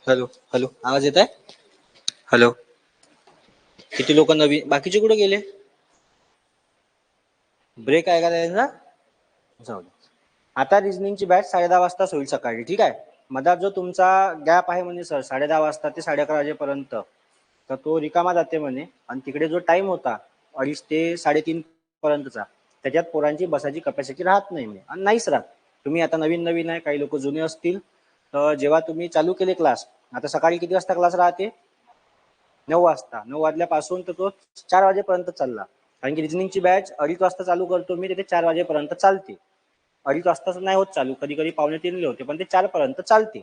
Hello hello, आवाज येत आहे? हॅलो, किती लोक नवीन, बाकीचे कुठे गेले? ब्रेक आहे का त्यांचा? जाऊ दे. आता रिझनिंगची बॅच 10:30 वाजता होईल सकाळी, ठीक आहे. मधात जो तुमचा गॅप आहे म्हणजे सर 10:30 वाजता ते 11:30 वाजेपर्यंत, तर तो रिकामा जाते म्हणे. आणि तिकडे जो टाइम होता 2:30 ते 3:30 पर्यंतचा, त्याच्यात पोरांची बसायची कपॅसिटी राहत नाही म्हणे, आणि नाहीच राहत. तुम्ही आता नवीन नवीन आहे, काही लोक जुने असतील, तर जेव्हा तुम्ही चालू केले क्लास, आता सकाळी किती वाजता क्लास राहते? 9 वाजता. 9 वाजल्यापासून तर तो 4 वाजेपर्यंत चालला. कारण की रिझनिंगची बॅच 2:30 वाजता चालू करतो मी, तिथे 4 वाजेपर्यंत चालते. 2:30 वाजताच नाही होत चालू, कधी कधी 2:45 होते, पण ते 4 पर्यंत चालते.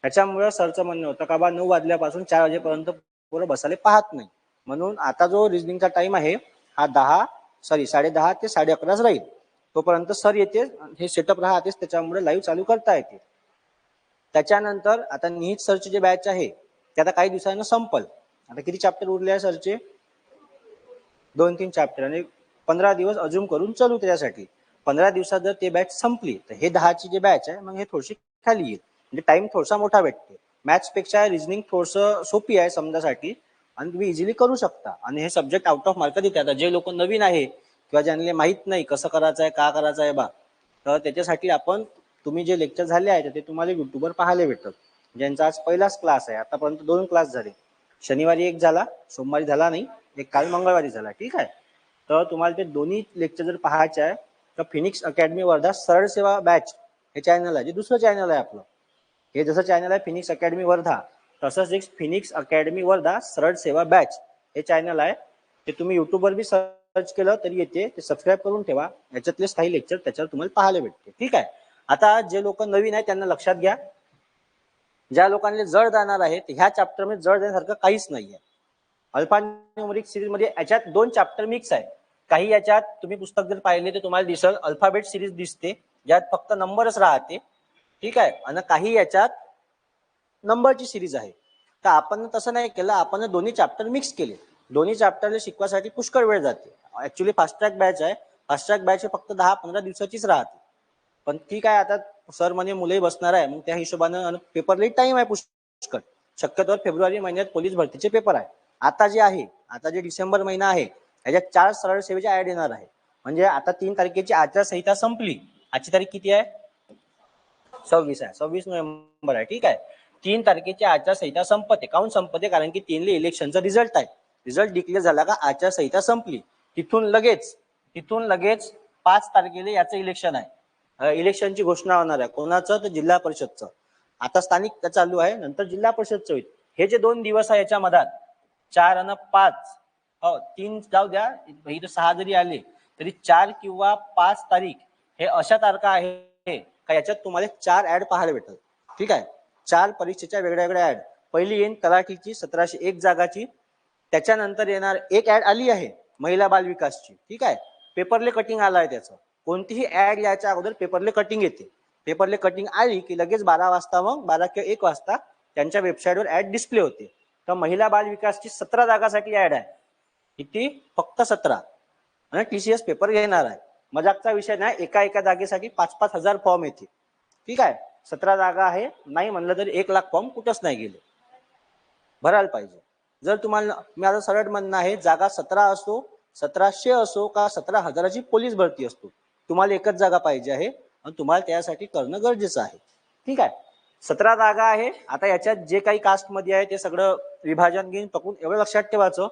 त्याच्यामुळे सरचं म्हणणं होतं का बा 9 वाजल्यापासून 4 वाजेपर्यंत पोरं बसायला पाहत नाही. म्हणून आता जो रिझनिंगचा टाइम आहे हा 10:30 ते 11:30 राहील. तोपर्यंत सर येते, हे सेटअप राहतेच, त्याच्यामुळे लाईव्ह चालू करता येते. त्याच्यानंतर आता निहित सरची जे बॅच आहे ते आता काही दिवसांना संपल. आता किती चॅप्टर उरले आहे सरचे? 2-3 चॅप्टर, आणि 15 दिवस अजून करून चालू त्याच्यासाठी. 15 दिवसात जर ते बॅच संपली तर हे 10ची जे बॅच आहे मग हे थोडीशी खाली येईल, म्हणजे टाइम थोडासा मोठा भेटते. मॅथ्स पेक्षा रिझनिंग थोडंसं सोपी आहे समजासाठी, आणि तुम्ही इझिली करू शकता. आणि हे सब्जेक्ट आउट ऑफ मार्क देते. आता जे लोक नवीन आहे किंवा ज्यांना माहित नाही कसं करायचं आहे, का करायचं आहे बा, तर त्याच्यासाठी आपण, तुम्ही जे लेक्चर झाले आहेत ते तुम्हाला युट्यूबवर पाहायला भेटतात. ज्यांचा आज पहिलाच क्लास आहे, आतापर्यंत 2 क्लास झाले. शनिवारी एक झाला, सोमवारी झाला नाही, एक काल मंगळवारी झाला, ठीक आहे. तर तुम्हाला ते दोन्ही लेक्चर जर पाहायचे आहे तर फिनिक्स अकॅडमी वर्धा सरळ सेवा बॅच हे चॅनल आहे, जे दुसरं चॅनल आहे आपलं. हे जसं चॅनल आहे फिनिक्स अकॅडमी वर्धा, तसंच एक फिनिक्स अकॅडमी वर्धा सरळ सेवा बॅच हे चॅनल आहे. ते तुम्ही युट्यूबवर बी सर्च केलं तरी येते, ते सबस्क्राईब करून ठेवा. याच्यातलेच काही लेक्चर त्याच्यावर तुम्हाला पाहायला भेटते, ठीक आहे. आता जे लोक नवीन आहे त्यांना लक्षात घ्या, ज्या लोकांना जड जाणार आहे ह्या चॅप्टर मध्ये जड जाण्यासारखं काहीच नाहीये. अल्फा न्यूमरिक सिरीज मध्ये याच्यात 2 चॅप्टर मिक्स आहे. काही याच्यात तुम्ही पुस्तक जर पाहिले तर तुम्हाला दिसल अल्फाबेट सिरीज दिसते, ज्यात फक्त नंबरच राहते, ठीक आहे. आणि काही याच्यात नंबरची सिरीज आहे. तर आपण तसं नाही केलं, आपण दोन्ही चॅप्टर मिक्स केले. दोन्ही चॅप्टरला शिकवासाठी पुष्कळ वेळ जाते. ऍक्च्युली फास्ट ट्रॅक बॅच आहे, फास्ट ट्रॅक बॅच फक्त 10-15 दिवसाचीच राहते. पण ठीक आहे, आता सर म्हणे मुलंही बसणार आहे, मग त्या हिशोबानं पेपरला टाइम आहे पुष्कळ. शक्यतोवर फेब्रुवारी महिन्यात पोलीस भरतीचे पेपर आहे. आता जे आहे, आता जे डिसेंबर महिना आहे त्याच्यात 4 सरळ सेवेचे ऍड येणार आहे. म्हणजे आता 3 तारखेची आचारसंहिता संपली. आजची तारीख किती आहे? 26 आहे, 26 नोव्हेंबर आहे, ठीक आहे. 3 तारखेची आचारसंहिता संपते. काऊन संपते? कारण की 3 इलेक्शनचा रिझल्ट आहे. रिझल्ट डिक्लेअर झाला का आचारसंहिता संपली. तिथून लगेच 5 तारखेला याचं इलेक्शन आहे. इलेक्शनची घोषणा होणार आहे. कोणाचं? तर जिल्हा परिषदचं. आता स्थानिक चालू आहे, नंतर जिल्हा परिषदचं होईल. हे जे 2 दिवस आहे याच्या मधात 4 आणि 5, हो 3 जाऊ द्या, इथं 6 जरी आले तरी 4 किंवा 5 तारीख हे अशा तारखा आहे का याच्यात तुम्हाला 4 ऍड पाहायला भेटतात, ठीक आहे. 4 परीक्षेच्या वेगळ्या वेगळ्या ऍड. पहिली येईल तलाठीची 1701 जागाची. त्याच्यानंतर येणार एक ऍड आली आहे महिला बाल विकासची, ठीक आहे. पेपरले कटिंग आलं आहे त्याचं. कोणतीही ऍड याच्या अगोदर पेपरले कटिंग येते. पेपरले कटिंग आली की लगेच 12 वाजता, मग 12 किंवा 1 वाजता त्यांच्या वेबसाईटवर ऍड डिस्प्ले होते. तर महिला बाल विकासची 17 जागासाठी ऍड आहे. किती? फक्त 17. आणि टीसीएस पेपर घेणार आहे. मजाकचा विषय नाही, एका जागेसाठी 5-5 हजार फॉर्म येते, ठीक आहे. 17 जागा आहे, नाही म्हणलं तरी 1 लाख फॉर्म कुठंच नाही गेले, भरायला पाहिजे. जर तुम्हाला, माझं सरळ म्हणणं आहे, जागा 17 असो, 1700 असो का 17,000ची पोलीस भरती असतो, तुम्हाला एकच जागा पाहिजे आहे आणि तुम्हाला त्यासाठी करणं गरजेचं आहे, ठीक आहे. 17 जागा आहे. आता याच्यात जे काही कास्ट मध्ये आहे ते सगळं विभाजन घेऊन पकडून एवढं लक्षात ठेवायचं,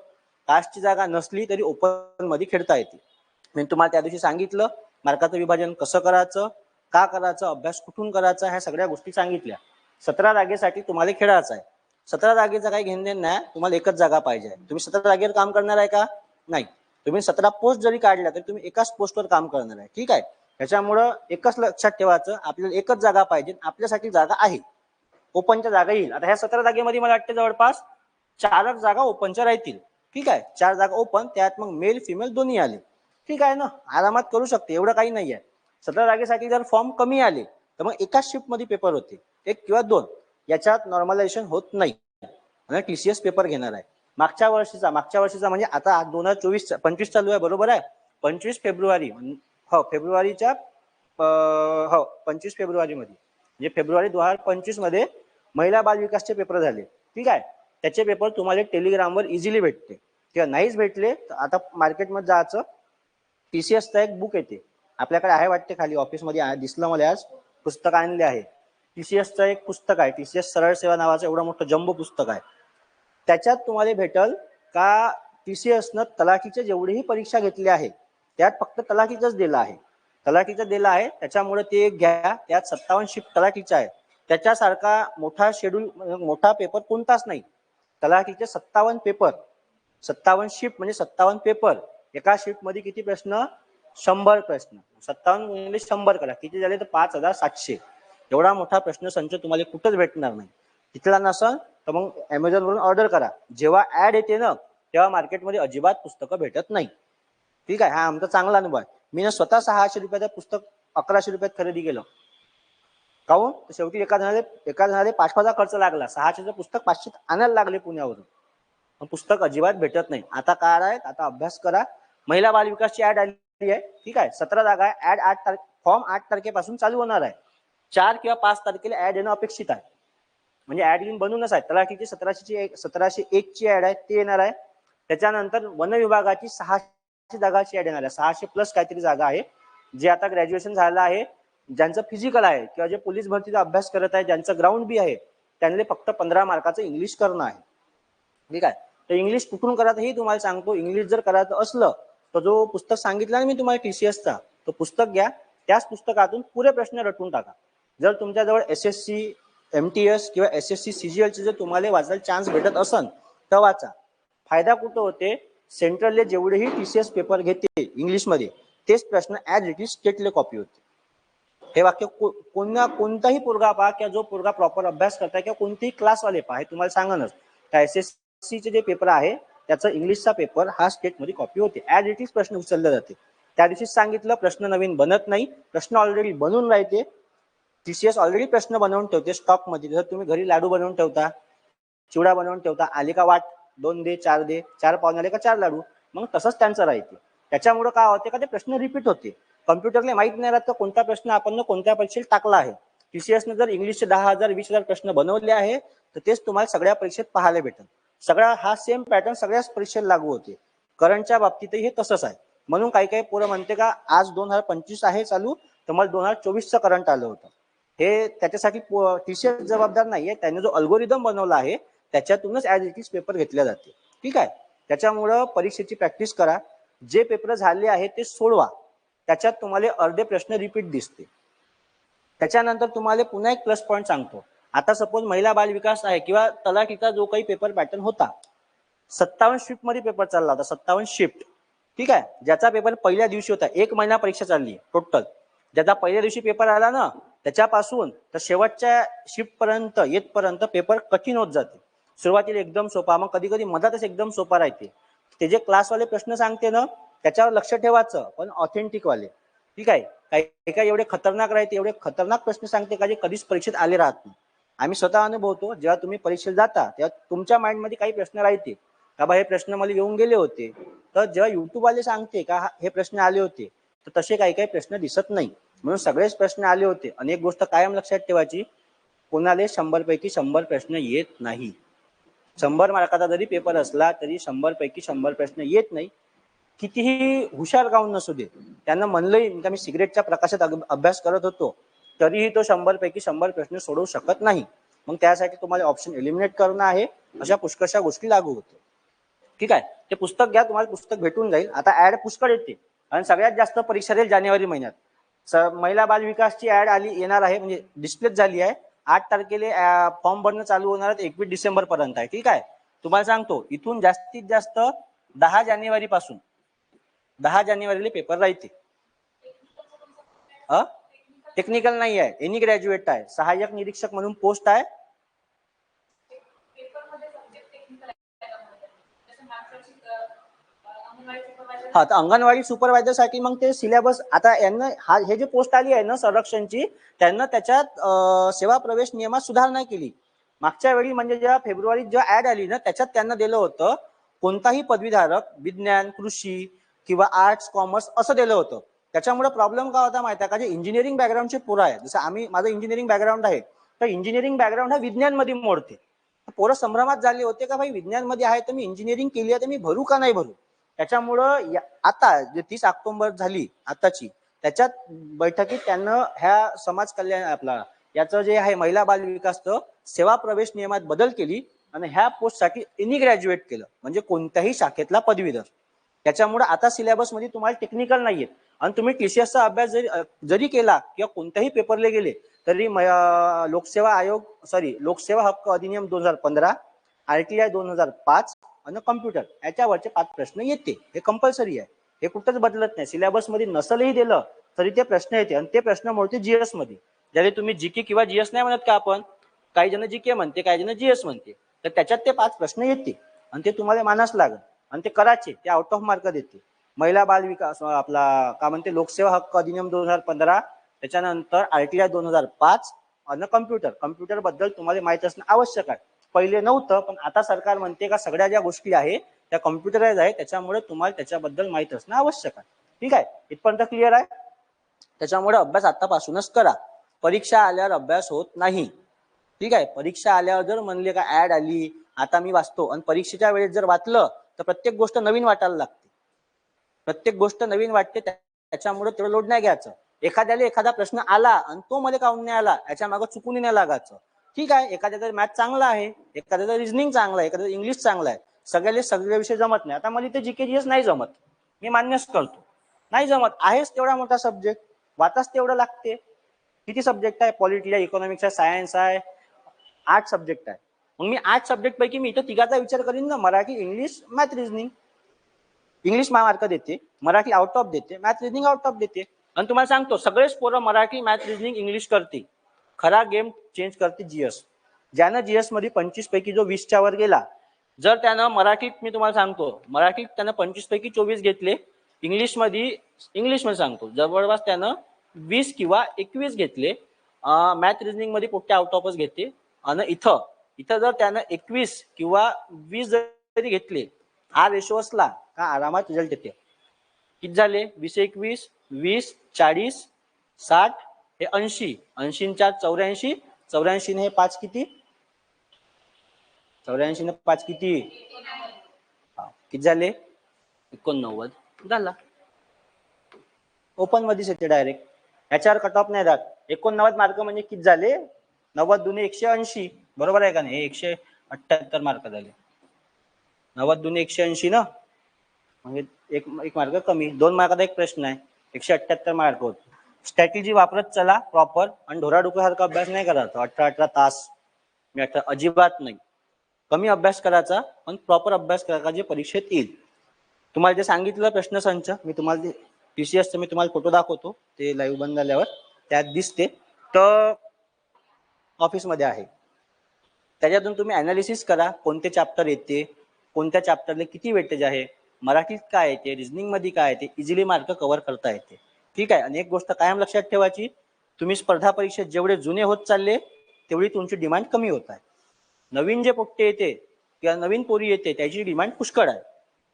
कास्टची जागा नसली तरी ओपन मध्ये खेळता येते. मी तुम्हाला त्या दिवशी सांगितलं मार्काचं विभाजन कसं करायचं, का करायचं, अभ्यास कुठून करायचा, ह्या सगळ्या गोष्टी सांगितल्या. 17 जागेसाठी तुम्हाला खेळायचं आहे. 17 जागेचं काही घेणं नाही, तुम्हाला एकच जागा पाहिजे. तुम्ही 17 जागेवर काम करणार आहे का? नाही. तुम्ही 17 पोस्ट जरी काढल्या तरी तुम्ही एकाच पोस्टवर काम करणार आहे, ठीक आहे. त्याच्यामुळं एकच लक्षात ठेवायचं, आपल्याला एकच जागा पाहिजे, आपल्यासाठी जागा आहे. ओपनच्या जागा येईल. आता ह्या 17 जागेमध्ये मला वाटतं जवळपास 4 जागा ओपनच्या राहतील, ठीक आहे. 4 जागा ओपन, त्यात मग मेल फिमेल दोन्ही आले, ठीक आहे ना, आरामात करू शकते, एवढं काही नाही आहे. 17 जागेसाठी जर फॉर्म कमी आले तर मग एकाच शिफ्ट मध्ये पेपर होते, 1 किंवा 2, याच्यात नॉर्मलायझेशन होत नाही आणि टीसीएस पेपर घेणार आहे. मागच्या वर्षीचा म्हणजे आता 2024-25 चालू आहे, बरोबर आहे. 25 फेब्रुवारी, हो फेब्रुवारीच्या, हो 25 फेब्रुवारी मध्ये, म्हणजे फेब्रुवारी 2025 मध्ये महिला बाल विकासचे पेपर झाले, ठीक आहे, त्याचे पेपर तुम्हाला टेलिग्रामवर इझिली भेटते, किंवा नाहीच भेटले तर आता मार्केटमध्ये जायचं, टीसीएसचा एक बुक येते आपल्याकडे आहे वाटते, खाली ऑफिसमध्ये दिसलं मला, आज पुस्तक आणले आहे, टीसीएसचं एक पुस्तक आहे, टीसीएस सरळ सेवा नावाचं एवढं मोठं जम्बो पुस्तक आहे, त्याच्यात तुम्हाला भेटल का टीसीएसनं तलाठीचे जेवढेही परीक्षा घेतली आहे त्यात फक्त तलाठीचंच दिलं आहे, तलाठीचं दिलं आहे, त्याच्यामुळे ते एक घ्या, त्यात 57 शिफ्ट तलाठीचा आहे, त्याच्यासारखा मोठा शेड्यूल मोठा पेपर कोणताच नाही, तलाठीचे 57 पेपर, 57 शिफ्ट म्हणजे 57 पेपर, एका शिफ्ट मध्ये किती प्रश्न, 100 प्रश्न, 57 गुणिले 100 करा, किती झाले तर 5700, एवढा मोठा प्रश्न संच तुम्हाला कुठंच भेटणार नाही, तिथला नसल तर मग अमेझॉन वरून ऑर्डर करा, जेव्हा ऍड येते ना तेव्हा मार्केटमध्ये अजिबात पुस्तकं भेटत नाही, ठीक आहे, हा आमचा चांगला अनुभव आहे, मी स्वतः 600 रुपयाचं पुस्तक 1100 रुपयात खरेदी केलं, काहून शेवटी एका जणाला 500चा खर्च लागला, 600चं पुस्तक 500 आणायला लागले पुण्यावरून, पुस्तक अजिबात भेटत नाही, आता काय आहे, आता अभ्यास करा, महिला बाल विकासची ऍड आली आहे, ठीक आहे, 17 जागा आहे, ऍड फॉर्म 8 तारखेपासून चालू होणार आहे, 4 किंवा 5 तारखेला ऍड येणं अपेक्षित आहे, म्हणजे ऍड लिहून बनवूनच आहे, तलाठीची 1701 ची ऍड आहे ते येणार आहे, त्याच्यानंतर वन विभागाची 600 जागाची ऍड येणार आहे, 600 प्लस काहीतरी जागा आहे, जे आता ग्रॅज्युएशन झालं आहे, ज्यांचं फिजिकल आहे किंवा जे पोलीस भरतीचा अभ्यास करत आहे, ज्यांचं ग्राउंड बी आहे, त्यांना फक्त 15 मार्काचं इंग्लिश करणं आहे, ठीक आहे, तर इंग्लिश कुठून करायचं हे तुम्हाला सांगतो, इंग्लिश जर करायचं असलं तर जो पुस्तक सांगितलं ना मी तुम्हाला टीसीएसचा, तो पुस्तक घ्या, त्याच पुस्तकातून पुरे प्रश्न रटून टाका, जर तुमच्याजवळ एसएससी एमटीएस किंवा एसएससी सीजीएलचे जर तुम्हाला वाचायला चान्स भेटत असन तर वाचा, फायदा कुठं होते, सेंट्रलले जेवढेही टीसीएस पेपर घेते इंग्लिशमध्ये तेच प्रश्न ऍज इट इज स्टेटले कॉपी होते, हे वाक्य कोणताही पोरगा पहा किंवा जो पोरगा प्रॉपर अभ्यास करताय किंवा कोणतेही क्लासवाले पहा, हे तुम्हाला सांगणच, त्या एसएससीचे जे पेपर आहे त्याचा इंग्लिशचा पेपर हा स्टेटमध्ये कॉपी होते, ऍज इट इज प्रश्न उचलले जाते, त्या दिवशी सांगितलं प्रश्न नवीन बनत नाही, प्रश्न ऑलरेडी बनून राहते, टीसीएस ऑलरेडी प्रश्न बनवून ठेवते स्टॉक मध्ये, जर तुम्ही घरी लाडू बनवून ठेवता, चिवडा बनवून ठेवता, आले का वाट 2 दे 4 दे, 4 पाहुणे आले का 4 लाडू, मग तसंच त्यांचं राहते, त्याच्यामुळे काय होते का ते प्रश्न रिपीट होते, कम्प्युटरला माहित नाही राहत कोणता प्रश्न आपण कोणत्या परीक्षेत टाकला आहे, टीसीएसने जर इंग्लिशचे 10,000 20,000 प्रश्न बनवले आहे तर तेच तुम्हाला सगळ्या परीक्षेत पाहायला भेटेल, सगळा हा सेम पॅटर्न सगळ्याच परीक्षेला लागू होते, करंटच्या बाबतीतही हे तसंच आहे, म्हणून काही काही पोरं म्हणते का आज 2025 आहे चालू तर मला 2024चं करंट आलं होतं, हे त्याच्यासाठी टीसीएस जबाबदार नाहीये, त्याने जो अल्गोरिदम बनवला आहे त्याच्यातूनच ऍज इट इज पेपर घेतले जाते, ठीक आहे, त्याच्यामुळं परीक्षेची प्रॅक्टिस करा, जे पेपर झाले आहे ते सोडवा, त्याच्यात तुम्हाला अर्धे प्रश्न रिपीट दिसते, त्याच्यानंतर तुम्हाला पुन्हा एक प्लस पॉईंट सांगतो, आता सपोज महिला बाल विकास आहे किंवा तलाठीचा जो काही पेपर पॅटर्न होता, 57 शिफ्ट मध्ये पेपर चालला होता, 57 शिफ्ट, ठीक आहे, ज्याचा पेपर पहिल्या दिवशी होता, 1 महिना परीक्षा चालली टोटल, ज्याचा पहिल्या दिवशी पेपर आला ना त्याच्यापासून तर शेवटच्या शिफ्ट पर्यंत येतपर्यंत पेपर कठीण होत जाते, सुरुवातीला एकदम सोपा, मग कधी कधी मधातच एकदम सोपा राहते, ते जे क्लासवाले प्रश्न सांगते ना त्याच्यावर लक्ष ठेवायचं, पण ऑथेंटिक वाले, ठीक आहे, काही काही एवढे खतरनाक राहते, एवढे खतरनाक प्रश्न सांगते का जे कधीच परीक्षेत आले राहत नाही, आम्ही स्वतः अनुभवतो, जेव्हा तुम्ही परीक्षेत जाता तेव्हा तुमच्या माइंडमध्ये काही प्रश्न राहते का बा हे प्रश्न मला येऊन गेले होते, तर जेव्हा युट्यूब वाले सांगते का हे प्रश्न आले होते तर तसे काही काही प्रश्न दिसत नाही, म्हणून सगळेच प्रश्न आले होते, आणि एक गोष्ट कायम लक्षात ठेवायची, कोणाला 100 पैकी 100 प्रश्न येत नाही, 100 मार्काचा जरी पेपर असला तरी 100 पैकी 100 प्रश्न येत नाही, कितीही हुशार गाऊन नसू दे, त्यांना म्हणलंय मी सिगरेटच्या प्रकाशात अभ्यास करत होतो तरीही तो 100 पैकी 100 प्रश्न सोडवू शकत नाही, मग त्यासाठी तुम्हाला ऑप्शन एलिमिनेट करणं आहे, अशा पुष्कळशा गोष्टी लागू होते, ठीक आहे, ते पुस्तक घ्या, तुम्हाला पुस्तक भेटून जाईल, आता ऍड पुष्कळ येते आणि सगळ्यात जास्त परीक्षा देईल जानेवारी महिन्यात, महिला बाल विकासची ऍड आली येणार आहे, म्हणजे डिस्प्लेच झाली आहे, 8 तारखेला फॉर्म भरणं चालू होणार आहे, 21 डिसेंबर पर्यंत आहे, ठीक आहे, तुम्हाला सांगतो इथून जास्तीत जास्त 10 जानेवारी पासून 10 जानेवारीला पेपर राहते, टेक्निकल नाही आहे, एनी ग्रॅज्युएट आहे, सहाय्यक निरीक्षक म्हणून पोस्ट आहे, हा तर अंगणवाडी सुपरवायझर साठी मग ते सिलेबस आता यांना हे जे पोस्ट आली आहे ना संरक्षणची, त्यांना त्याच्यात सेवा प्रवेश नियमात सुधारणा केली, मागच्या वेळी म्हणजे जेव्हा फेब्रुवारीत जेव्हा ऍड आली ना त्याच्यात त्यांना दिलं होतं कोणताही पदवीधारक विज्ञान कृषी किंवा आर्ट्स कॉमर्स असं दिलं होतं, त्याच्यामुळे प्रॉब्लेम काय होता माहिती आहे का, जे इंजिनिअरिंग बॅकग्राऊंडचे पोरं आहे, जसं माझं इंजिनिअरिंग बॅकग्राऊंड आहे तर इंजिनिअरिंग बॅकग्राऊंड हा विज्ञान मध्ये मोडते. पोरं संभ्रमात झाले होते का भाई विज्ञान मध्ये आहे तर मी इंजिनिअरिंग केली आहे तर मी भरू का नाही भरू. त्याच्यामुळं आता जे 30 ऑक्टोबर झाली आताची, त्याच्यात बैठकीत त्यानं ह्या समाज कल्याण आपला याचं जे आहे महिला बाल विकासचं सेवा प्रवेश नियमात बदल केली आणि ह्या पोस्टसाठी एनी ग्रॅज्युएट केलं, म्हणजे कोणत्याही शाखेतला पदवीधर. त्याच्यामुळे आता सिलेबस मध्ये तुम्हाला टेक्निकल नाहीये आणि तुम्ही टीसीएसचा अभ्यास जरी केला किंवा कोणत्याही पेपरले गेले तरी लोकसेवा हक्क अधिनियम 2015, RTI 2005 आणि कम्प्युटर याच्यावरचे 5 प्रश्न येते. हे कंपल्सरी आहे, हे कुठंच बदलत नाही. सिलेबस मध्ये नसलही दिलं तरी ते प्रश्न येते आणि ते प्रश्न मोडते जीएस मध्ये. ज्याला तुम्ही जीके किंवा जीएस नाही म्हणत का आपण, काही जण जीके म्हणते काही जण जीएस म्हणते, तर त्याच्यात ते 5 प्रश्न येते आणि ते तुम्हाला मानास लागेल आणि ते करायचे, ते आउट ऑफ मार्क देते. महिला बाल विकास आपला काय म्हणते लोकसेवा हक्क अधिनियम 2015, त्याच्यानंतर RTI 2005 आणि कम्प्युटर बद्दल तुम्हाला माहित असणं आवश्यक आहे. पहिले नव्हतं पण आता सरकार म्हणते का सगळ्या ज्या गोष्टी आहे त्या कम्प्युटराइज आहे, त्याच्यामुळे तुम्हाला त्याच्याबद्दल माहित असणं आवश्यक आहे. ठीक आहे, इथपर्यंत क्लिअर आहे. त्याच्यामुळे अभ्यास आतापासूनच करा, परीक्षा आल्यावर अभ्यास होत नाही. ठीक आहे, परीक्षा आल्यावर जर म्हणले का ऍड आली आता मी वाचतो आणि परीक्षेच्या वेळेस जर वाचलं तर प्रत्येक गोष्ट नवीन वाटायला लागते, प्रत्येक गोष्ट नवीन वाटते. त्याच्यामुळे तेवढं लोड नाही घ्यायचं. एखाद्याला एखादा प्रश्न आला आणि तो मध्ये काऊन नाही आला याच्या मागे चुकून नाही लागायचं. ठीक आहे, एखाद्याचा मॅथ चांगला आहे, एखाद्याचा रिझनिंग चांगला आहे, एखाद्याचा इंग्लिश चांगला आहे, सगळ्याला सगळे विषय जमत नाही. आता मला ते जीके जीएस नाही जमत, मी मान्यच करतो, नाही जमत. आहेच तेवढा मोठा सब्जेक्ट, वाचाच तेवढं लागते. किती सब्जेक्ट आहे, पॉलिटी आहे, इकॉनॉमिक्स आहे, सायन्स आहे, 8 सब्जेक्ट आहे. मग मी 8 सब्जेक्ट पैकी मी इथं तिघाचा विचार करीन ना, Marathi, English, math, reasoning. English mark देते, मराठी आउट ऑफ देते, मॅथ रिझनिंग आउट ऑफ देते. आणि तुम्हाला सांगतो सगळेच पोरं मराठी, मॅथ, रिझनिंग, इंग्लिश करते. खरा गेम चेंज करते जीएस. ज्यानं जीएस मध्ये 25 पैकी जो 20च्या वर गेला, जर त्यानं मराठीत, मी तुम्हाला सांगतो मराठीत त्यानं 25 पैकी 24 घेतले, इंग्लिश मध्ये सांगतो जवळपास त्यानं 20 किंवा 21 घेतले, मॅथ रिझनिंग मध्ये पोट्टे आउट ऑफच घेते. आणि इथं जर त्यानं 21 किंवा 20 जरी घेतले, हा रेशो असला का आरामात रिझल्ट येते. किती झाले, 20 21 20 40 60 हे 80, 80 84, 84 हे 5 किती, 84 ने 5 किती, किती झाले 89 झाला. ओपन मध्येच येते डायरेक्ट, याच्यावर कट ऑफ नाही राहत. 89 मार्क म्हणजे किती झाले, 90 दुने 180, बरोबर आहे का नाही. 178 मार्क झाले, 90 दुने 180 ना, म्हणजे एक मार्क कमी. 2 मार्काचा एक प्रश्न आहे, 178 मार्क होत. स्ट्रॅटेजी वापरत चला प्रॉपर आणि ढोराडुकरासारखा अभ्यास नाही करायचा 18 तास. मी आता अजिबात नाही, कमी अभ्यास करायचा पण प्रॉपर अभ्यास करायचा जे परीक्षेत येईल. तुम्हाला जे सांगितलं प्रश्न संच, मी तुम्हाला टीसीएसचं मी तुम्हाला फोटो दाखवतो, ते लाईव्ह बंद झाल्यावर त्यात दिसते, तर ऑफिसमध्ये आहे. त्याच्यातून तुम्ही अनालिसिस करा, कोणते चॅप्टर येते, कोणत्या चॅप्टरला किती वेटेज आहे, मराठीत काय येते, रिझनिंग मध्ये काय येते, इझिली मार्क कव्हर करता येते. ठीक आहे. आणि एक गोष्ट कायम लक्षात ठेवायची, तुम्ही स्पर्धा परीक्षेत जेवढे जुने होत चालले तेवढी तुमची डिमांड कमी होत आहे. नवीन जे पोट्टे येते किंवा नवीन पोरी येते त्याची डिमांड पुष्कळ आहे,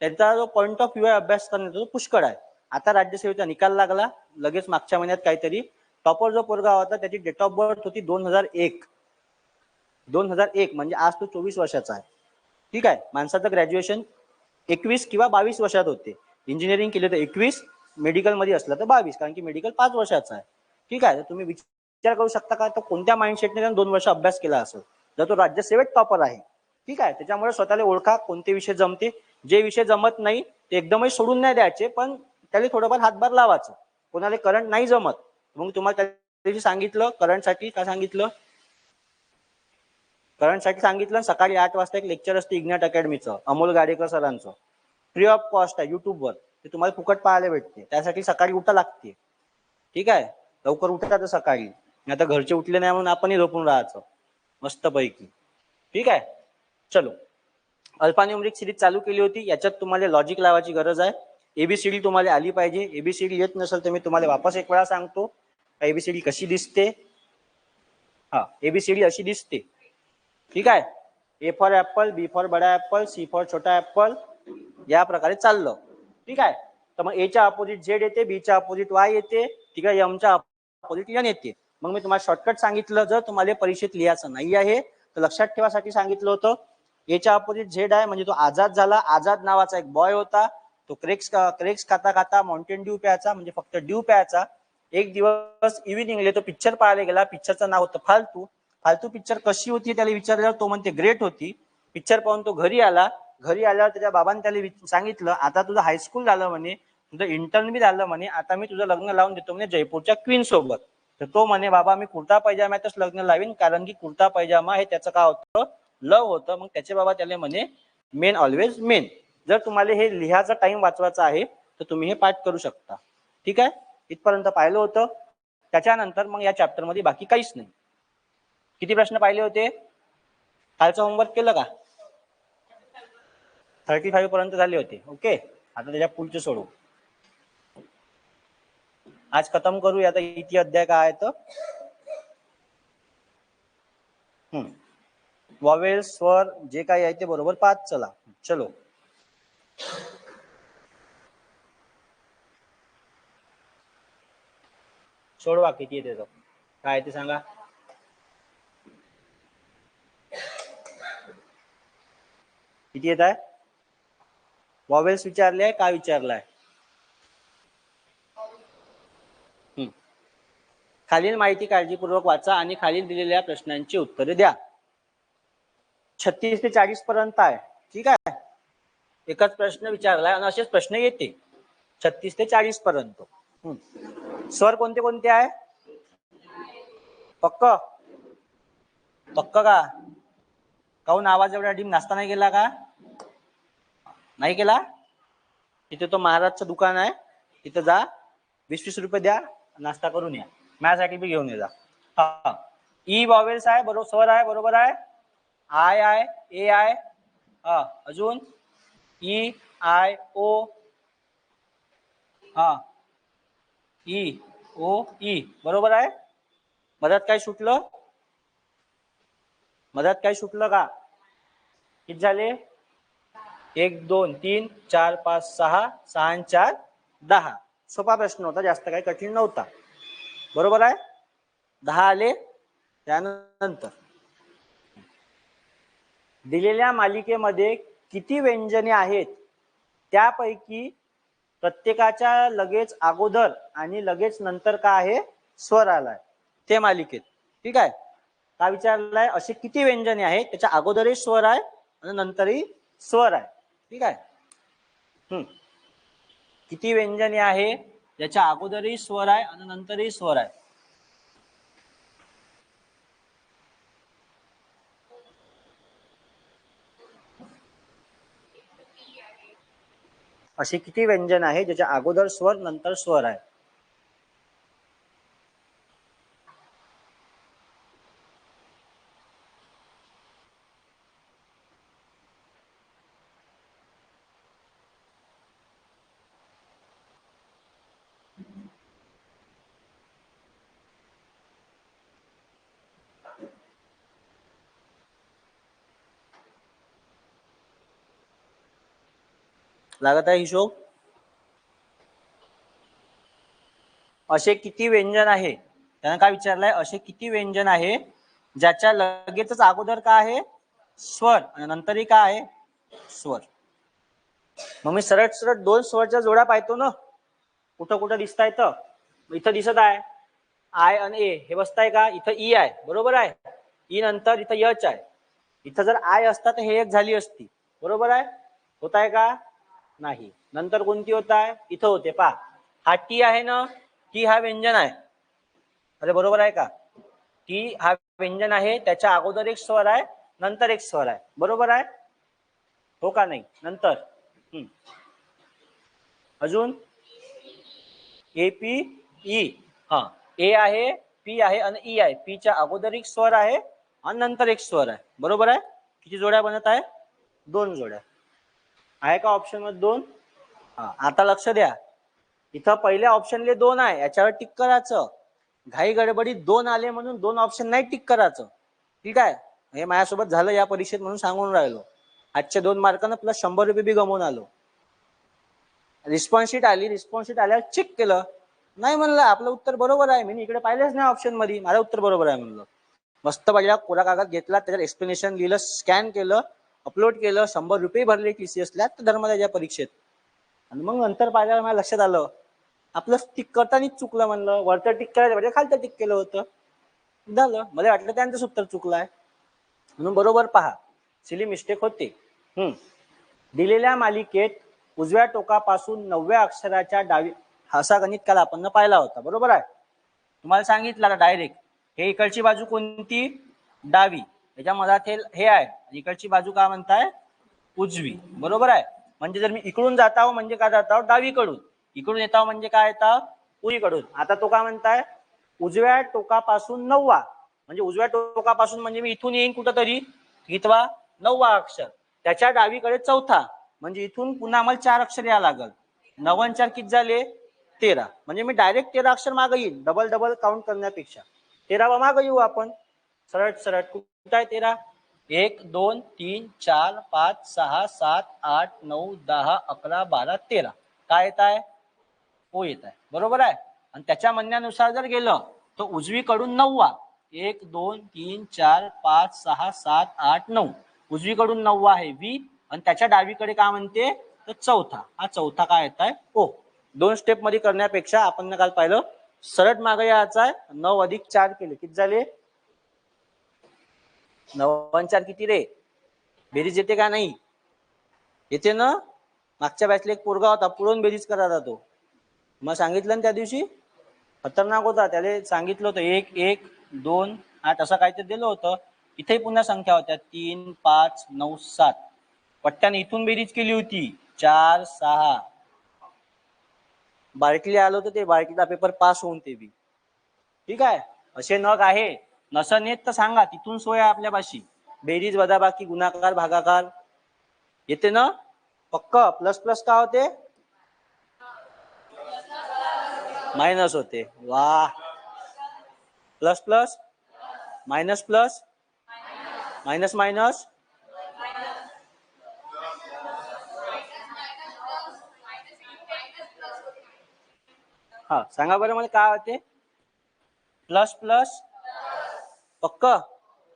त्यांचा जो पॉईंट ऑफ व्ह्यू आहे अभ्यास करण्याचा तो पुष्कळ आहे. आता राज्यसेवेचा निकाल लागला लगेच मागच्या महिन्यात काहीतरी, टॉपर जो पोरगा होता त्याची डेट ऑफ बर्थ होती 2001, म्हणजे आज तो 24 वर्षाचा आहे. ठीक आहे. माणसाचं ग्रॅज्युएशन 21 किंवा 22 वर्षात होते, इंजिनिअरिंग केले तर 21, मेडिकल मध्ये असलं तर 22, कारण की मेडिकल 5 वर्षाचा आहे. ठीक आहे. तुम्ही विचार करू शकता का तो कोणत्या माइंडसेटने 2 वर्ष अभ्यास केला असेल, जर तो राज्यसेवेत टॉपर आहे. ठीक आहे. त्याच्यामुळे स्वतःला ओळखा, कोणते विषय जमते, जे विषय जमत नाही ते एकदमच सोडून नाही द्यायचे, पण त्याला थोडंफार हातभार लावायचं. कोणाला करंट नाही जमत, मग तुम्हाला त्याची सांगितलं करंटसाठी काय सांगितलं, करंटसाठी सांगितलं. सकाळी 8 वाजता एक लेक्चर असते इग्नॅट अकॅडमीचं, अमोल गाडेकर सरांचं, फ्री ऑफ कॉस्ट आहे युट्यूबवर, ते तुम्हाला फुकट पाहायला भेटते. त्यासाठी सकाळी उठा लागते. ठीक आहे. लवकर उठतात सकाळी, आता घरचे उठले नाही म्हणून आपणही झोपून राहायचं मस्त पैकी. ठीक आहे. चलो, अल्फान्यूमरिक सिरीज चालू केली होती, याच्यात तुम्हाला लॉजिक लावायची गरज आहे. एबीसीडी तुम्हाला आली पाहिजे. एबीसीडी येत नसेल तर मी तुम्हाला वापस एक वेळा सांगतो एबीसीडी कशी दिसते. हा, एबीसीडी अशी दिसते. ठीक आहे. A for apple, B for बडा ऍपल, सी फॉर छोटा ऍपल, या प्रकारे चाललं. ठीक आहे. तर मग एच्या अपोजिट झेड येते, बीच्या अपोजिट वाय येते, ठीक आहे, एमच्या अपोजिट एन येते. मग मी तुम्हाला शॉर्टकट सांगितलं, जर तुम्हाला परीक्षेत लिहायचं नाही आहे तर लक्षात ठेवासाठी सांगितलं होतं. याच्या अपोजिट झेड आहे, म्हणजे तो आझाद झाला. आझाद नावाचा एक बॉय होता, तो क्रेक्स खाता खाता माउंटेन ड्यू प्यायचा, म्हणजे फक्त ड्यू प्यायचा. एक दिवस इव्हिनिंगले तो पिक्चर पाहायला गेला. पिक्चरचं नाव होतं फालतू. फालतू पिक्चर कशी होती त्याला विचारल्यावर तो म्हणते ग्रेट होती. पिक्चर पाहून तो घरी आला. घरी आल्यावर त्याच्या बाबांनी त्याला सांगितलं, आता तुझं हायस्कूल झालं म्हणे, तुझं इंटर्न बी झालं म्हणे, आता मी तुझं लग्न लावून देतो म्हणे जयपूरच्या क्वीन सोबत. तर तो म्हणे, बाबा मी कुर्ता पैजाम्यातच लग्न लावीन, कारण की कुर्ता पैजामा हे त्याचं काय होतं, लव होतं. मग त्याचे बाबा त्याला म्हणे मेन ऑलवेज मेन. जर तुम्हाला हे लिहायचा टाइम वाचवायचा आहे तर तुम्ही हे पाठ करू शकता. ठीक आहे, इथपर्यंत पाहिलं होतं. त्याच्यानंतर मग या चॅप्टर मध्ये बाकी काहीच नाही. किती प्रश्न पाहिले होते? कालचं होमवर्क केलं का? 35 पर्यंत झाले होते. ओके, आता त्याच्या पुढचे सोडू. आज खतम करू. आता इति अध्याय काय आहे तर वॉवेल स्वर जे काही आहे ते बरोबर पाच. चला चलो. सोडवा. किती येते तो काय ते सांगा. किती येत आहे? वॉवेल्स विचारले आहे का विचारलाय? खालील माहिती काळजीपूर्वक वाचा आणि खालील दिलेल्या प्रश्नांची उत्तरे द्या. 36 ते 40 पर्यंत आहे. ठीक आहे, एकच प्रश्न विचारलाय आणि असेच प्रश्न येते 36 ते 40 पर्यंत. स्वर कोणते कोणते आहे? पक्क पक्क का? काहून आवाज एवढा डिम? नाश्ता नाही केला का? नाही केला? तिथे तो महाराजचं दुकान आहे, तिथे जा, 20-20 रुपये द्या, नाश्ता करून या. माझ्यासाठी बी घेऊन ये जा. हा, ई वॉवेल्स आहे, बरोबर. स्वर आहे, बरोबर आहे. I I A I. हा, अजून ई आय ओ. हा, ई ओ ई, बरोबर आहे. मधात काय सुटलं? मधात काय सुटलं का? किती झाले? 1 2 3 4 5 6 6 आणि 4 10. सोपा प्रश्न होता, जास्त काही कठीण नव्हता. बरोबर आहे. 10 आले. त्यानंतर दिलेल्या मालिकेमध्ये किती व्यंजने आहेत, त्यापैकी प्रत्येकाच्या लगेच अगोदर आणि लगेच नंतर काय आहे? स्वर आलाय ते मालिकेत. ठीक आहे, काय विचारलाय? असे किती व्यंजने आहेत, त्याच्या अगोदरही स्वर आहे आणि नंतरही स्वर आहे. ठीक आहे. किती व्यंजने आहे, ज्याच्या अगोदरही स्वर आहे आणि नंतरही स्वर आहे. असे किती व्यंजन आहे ज्याच्या अगोदर स्वर नंतर स्वर आहे? लागत आहे हिशोब? असे किती व्यंजन आहे, त्यानं काय विचारलंय? असे किती व्यंजन आहे ज्याच्या लगेचच अगोदर काय आहे? स्वर आणि नंतरही काय आहे? स्वर. मग मी सरळ सरळ दोन स्वरच्या जोड्या पाहतो ना, कुठं कुठं दिसताय तर. इथं दिसत आहे आय आणि ए, हे बसताय का? इथं ई आहे, बरोबर आहे. ई नंतर इथं यच आहे. इथं जर आय असता तर हे एक झाली असती, बरोबर आहे. होत आहे का? नाही. नंतर कोणती होत आहे? इथं होते पा. हा टी आहे ना, टी हा व्यंजन आहे. अरे बरोबर आहे का? टी हा व्यंजन आहे, त्याच्या अगोदर एक स्वर आहे, नंतर एक स्वर आहे, बरोबर आहे. हो का नाही? नंतर अजून ए पी ई. हा, ए आहे, पी आहे आणि ई आहे. पी च्या अगोदर एक स्वर आहे आणि नंतर एक स्वर आहे, बरोबर आहे. किती जोड्या बनत आहे? 2 जोड्या आहे का ऑप्शन मध्ये? 2. हा, आता लक्ष द्या, इथं पहिल्या ऑप्शनले 2 आहे, याच्यावर टिक करायचं. घाई गडबडीत 2 आले म्हणून 2 ऑप्शन नाही टिक करायचं. ठीक आहे, हे माझ्यासोबत झालं या परीक्षेत म्हणून सांगून राहिलो. आजच्या 2 मार्कानं प्लस 100 रुपये बी गमवून आलो. रिस्पॉन्स शीट आली, रिस्पॉन्स शीट आल्यावर चेक केलं, नाही म्हणलं, आपलं उत्तर बरोबर आहे. मी इकडे पाहिलेच नाही ऑप्शन मध्ये, माझं उत्तर बरोबर आहे म्हणलं. मस्त पहिला कोरा कागद घेतला, त्याच्यात एक्सप्लेनेशन लिहिलं, स्कॅन केलं, अपलोड केलं, 100 रुपये भरले TCS ला धर्मदाच्या परीक्षेत. आणि मग नंतर पाहिल्यावर मला लक्षात आलं आपलं टिक करतानाच चुकलं. म्हणलं वरचं टिक करायचं म्हणजे खालचं टिक केलं होतं. झालं, मला वाटलं त्यांचंच उत्तर चुकलं आहे म्हणून. बरोबर पहा, सिली मिस्टेक होते. दिलेल्या मालिकेत उजव्या टोकापासून 9व्या अक्षराच्या डावी, असा गणित काल आपण पाहिला होता. बरोबर आहे, तुम्हाला सांगितलं डायरेक्ट हे इकडची बाजू कोणती, डावी, त्याच्या मधात हे आहे, इकडची बाजू काय म्हणताय, उजवी. बरोबर आहे, म्हणजे जर मी इकडून जात आहो म्हणजे काय जात आहो, डावीकडून. इकडून येत आहो म्हणजे काय येतं, उजवीकडून. आता तो काय म्हणताय, उजव्या टोकापासून 9वा, म्हणजे उजव्या टोकापासून म्हणजे मी इथून येईन कुठंतरी, कितवा, 9वा अक्षर, त्याच्या डावीकडे 4था, म्हणजे इथून पुन्हा आम्हाला 4 अक्षर यावं लागल. 9 आणि 4 किती झाले, 13. म्हणजे मी डायरेक्ट 13 अक्षर मागे येईल, डबल डबल काउंट करण्यापेक्षा 13वा मागे येऊ आपण. सरळ सरळ कुठं आहे 13, 1 2 3 4 5 6 7 8 9 10 11 12 13, काय येत आहे, ओ येत आहे. बरोबर आहे, आणि त्याच्या म्हणण्यानुसार जर गेलं तर उजवीकडून 9वा, 1 2 3 4 5 6 7 8 9, उजवीकडून 9वा आहे व्ही, आणि त्याच्या डावीकडे काय म्हणते तर 4था, हा 4था काय येत आहे, ओ. 2 स्टेप मध्ये करण्यापेक्षा आपण काल पाहिलं सरळ मागे यायचं आहे. 9 अधिक 4 केले किती झाले, 9 आणि 4 किती रे, बेरीज येते का नाही, येते ना. मागच्या बॅचला एक पोरगा होता, पुढून बेरीज करायचा तो, मग सांगितलं ना त्या दिवशी, खतरनाक होता. त्याला सांगितलं होतं 1 1 2 8 असं काहीतरी दिलं होतं. इथेही पुन्हा संख्या होत्या 3 5 9 7, पट्ट्याने इथून बेरीज केली होती 4 6. बार्टीला आलो होतं ते, बार्टीचा पेपर पास होऊन ते बी. ठीक आहे, असे नग आहे, नसन येत तर सांगा, तिथून सोय आहे आपल्या पाशी. बेरीज वजाबाकी गुणाकार भागाकार येते ना पक्क. प्लस प्लस का होते, मायनस होते. वा, plus plus minus plus minus minus, हा सांगा बरं मला काय होते, प्लस प्लस पक्क,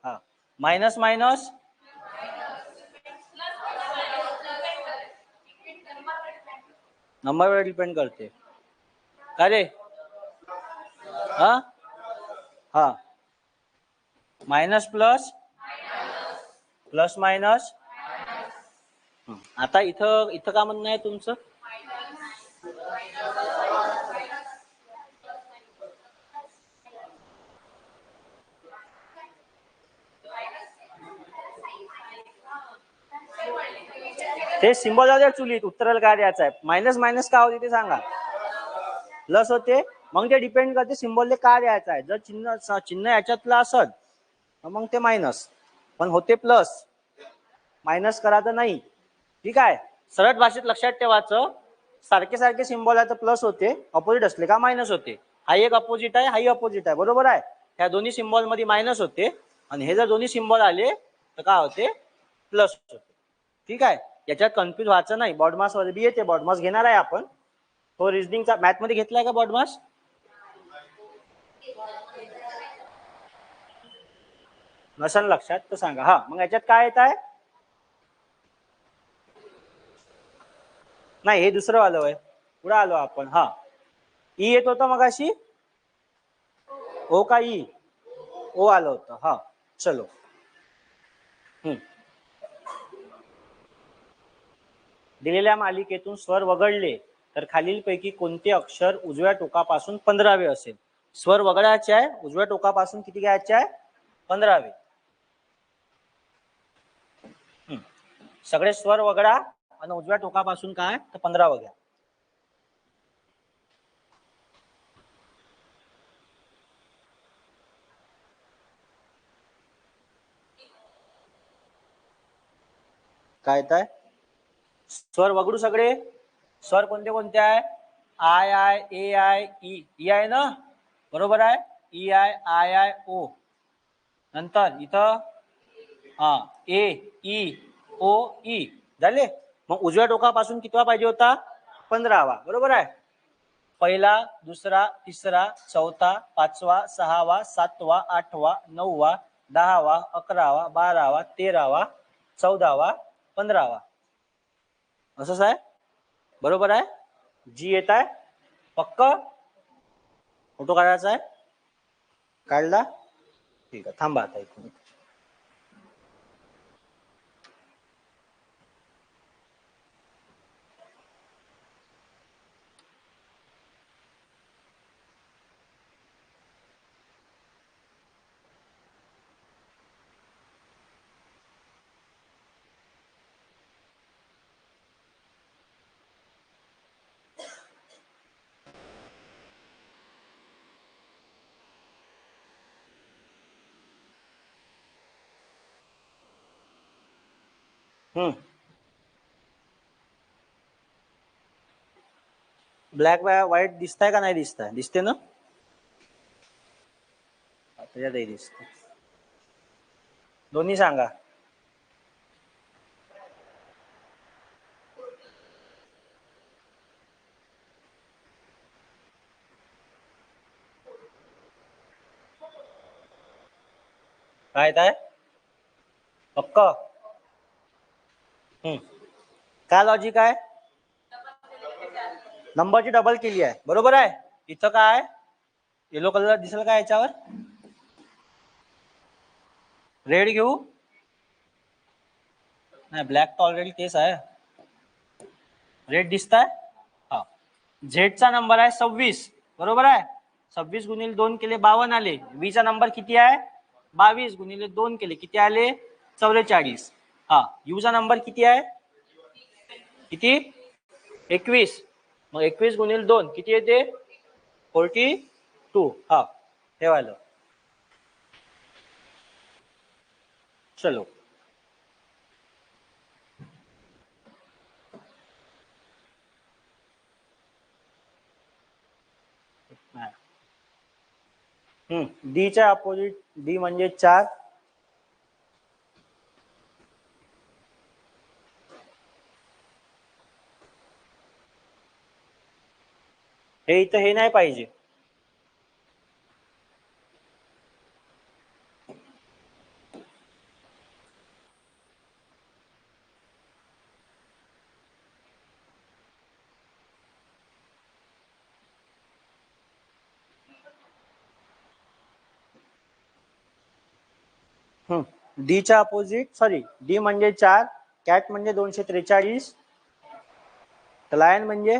हा मायनस मायनस, नंबरवर डिपेंड करते का रे, हा हा, मायनस प्लस प्लस मायनस. आता इथं इथं का म्हणणं आहे तुमचं, ते सिंबल आहे चुलीत, उत्तराला काय द्यायचं आहे, मायनस मायनस का होते ते सांगा, प्लस होते. मग ते डिपेंड करते सिंबलले काय द्यायचं आहे. जर चिन्ह चिन्ह याच्यातलं असत मग ते मायनस, पण होते प्लस, मायनस करायचं नाही. ठीक आहे, सरळ भाषेत लक्षात ठेवायचं, सारखे सारखे सिंबल आहे तर प्लस होते, अपोजिट असले का मायनस होते. हा एक अपोजिट आहे, हाही अपोजिट आहे. बरोबर आहे, ह्या दोन्ही सिंबल मध्ये मायनस होते, आणि हे जर दोन्ही सिंबल आले तर काय होते, प्लस होते. ठीक आहे, याच्यात कन्फ्युज व्हायचं नाही. बॉडमास वर बी येते, बॉडमास घेणार आहे आपण. तो रिझनिंगचा मॅथ मध्ये घेतलाय का बॉडमास, नसेल लक्षात तर सांगा. हा, मग याच्यात काय येत आहे, नाही हे दुसरं आलो आहे, पुढे आलो आपण. हा, ई येत होतं मगाशी, ओ का ई, ओ आलं होतं. हा चलो. दिलेल्या मालिकेतून स्वर वगळले तर खालीलपैकी कोणते अक्षर उजव्या टोकापासून 15वे असेल. स्वर वगळायचे आहे, उजव्या टोकापासून किती घ्यायचे आहे, 15वे. सगळे स्वर वगळा आणि उजव्या टोकापासून काय तर 15 घ्या. काय येत स्वर वगळू सगळे. स्वर कोणते कोणते आहे, I I A I E, E आहे ना, बरोबर आहे, ई आय आय आय ओ. नंतर इथं हा ए ई ओ ई झाले. मग उजव्या टोकापासून कितवा पाहिजे होता, 15वा. बरोबर आहे, पहिला, दुसरा, तिसरा, चौथा, पाचवा, सहावा, सातवा, आठवा, नववा, 10वा, 11वा, 12वा, 13वा, 14वा, 15वा. असंच आहे. बरोबर आहे. जी येत आहे. पक्क फोटो काढायचा आहे. काढला. ठीक आहे, थांबा आता एक मिनिट. ब्लॅक व्हाईट दिसताय का नाही दिसताय? दिसते ना. त्याच्यातही दिसते. दोन्ही सांगा. काय काय पक्क. काय लॉजिक आहे? नंबरची डबल केली आहे. बरोबर आहे. इथं काय येलो कलर दिसेल का याच्यावर? रेड घेऊ? नाही, ब्लॅक तर ऑलरेडी तेच आहे. रेड दिसताय? हा. झेडचा नंबर आहे 26. बरोबर आहे. 26 गुणिले 2 केले 52 आले. वीचा नंबर किती आहे? 22 गुणिले 2 केले किती आले? 44. हा. यूचा नंबर किती आहे? किती? 21. मग 21 गुणिले 2 किती येते? 42. हा, ठेवायला. चलो. डी च्या अपोजिट. डी म्हणजे 4. हे इथं हे नाही पाहिजे. डी च्या अपोजिट. सॉरी, डी म्हणजे 4, कॅट म्हणजे 243, लायन म्हणजे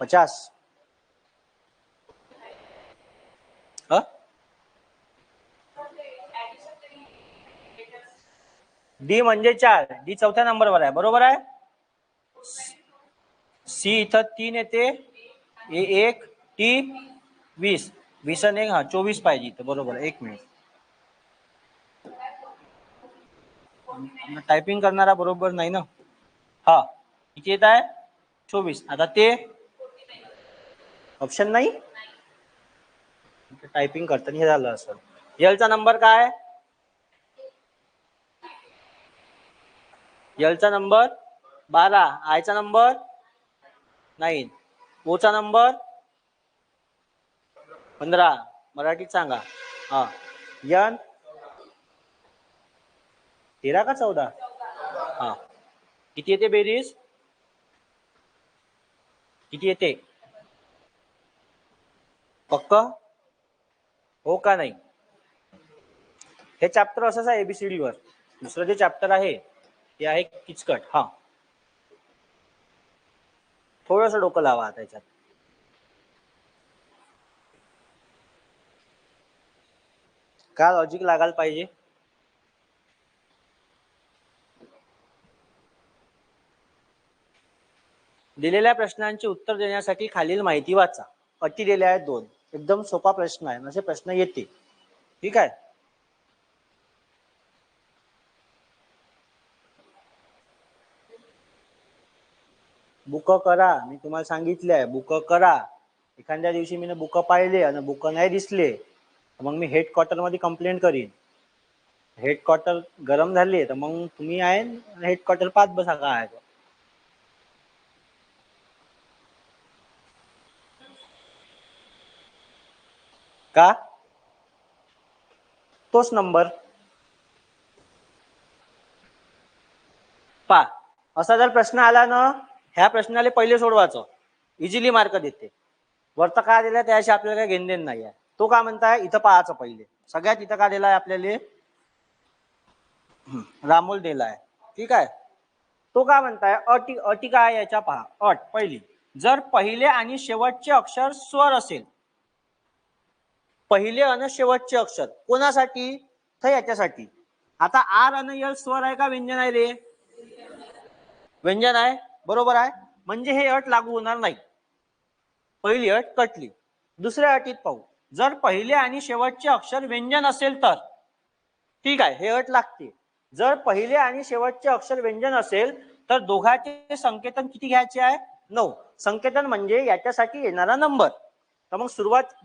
50. डी म्हणजे 4. डी चौथ्या नंबरवर आहे. बरोबर आहे. सी इथं 3 येते. ए 1, टी 20. 20 आणि 1 24 पाहिजे इथं. बरोबर. 1 मिनिट. टायपिंग करणारा बरोबर नाही ना. हा, किती येत आहे? 24. आता ते ऑप्शन नाही. टायपिंग करताना हे झालं असं. एलचा नंबर काय? एलचा नंबर 12. आयचा नंबर 9. Ocha number 15. मराठीत सांगा. हा. एन 13 का 14? हा. किती येते बेरीज? किती येते? पक्क हो का नाही? हे चॅप्टर असंच आहे एबीसीडी वर. दुसरं जे चॅप्टर आहे ते आहे किचकट. हा, थोडंसं डोकं लावा त्याच्यात. काय लॉजिक लागायला पाहिजे? दिलेल्या प्रश्नांची उत्तर देण्यासाठी खालील माहिती वाचा. अटी दिल्या आहेत 2. एकदम सोपा प्रश्न आहे. असे प्रश्न येते. ठीक आहे. बुक करा. मी तुम्हाला सांगितले आहे बुक करा. एखाद्या दिवशी मी बुक पाहिले आणि बुक नाही दिसले मग मी हेडक्वार्टर मध्ये कंप्लेंट करीन. हेडक्वार्टर गरम झाले तर मग तुम्ही आहे हेडक्वार्टर पाहत बसा काय. का? तोच नंबर. पा असा जर प्रश्न आला ना, ह्या प्रश्नाला पहिले सोडवायचं, इझिली मार्क देते. वरता का दिलाय त्याशी आपल्याला काही घेणदेण नाही आहे. तो का म्हणताय इथं पाहायचं पहिले. सगळ्यात इथं का दिलाय आपल्याला, रामोल दिलाय. ठीक आहे. तो का म्हणताय अटी काय याच्या पहा. अट पहिली, जर पहिले आणि शेवटचे अक्षर स्वर असेल, पहिले आणि शेवटचे अक्षर कोणासाठी, तर याच्यासाठी. आता आर आणि यल स्वर आहे का व्यंजन आहे रे? व्यंजन आहे, बरोबर आहे. म्हणजे हे अट लागू होणार नाही. पहिली अट कटली. दुसऱ्या अटीत पाहू, जर पहिले आणि शेवटचे अक्षर व्यंजन असेल तर, ठीक आहे, हे अट लागते. जर पहिले आणि शेवटचे अक्षर व्यंजन असेल तर दोघांचे संकेतन किती घ्यायचे आहे? 9. संकेतन म्हणजे याच्यासाठी येणारा नंबर. तर मग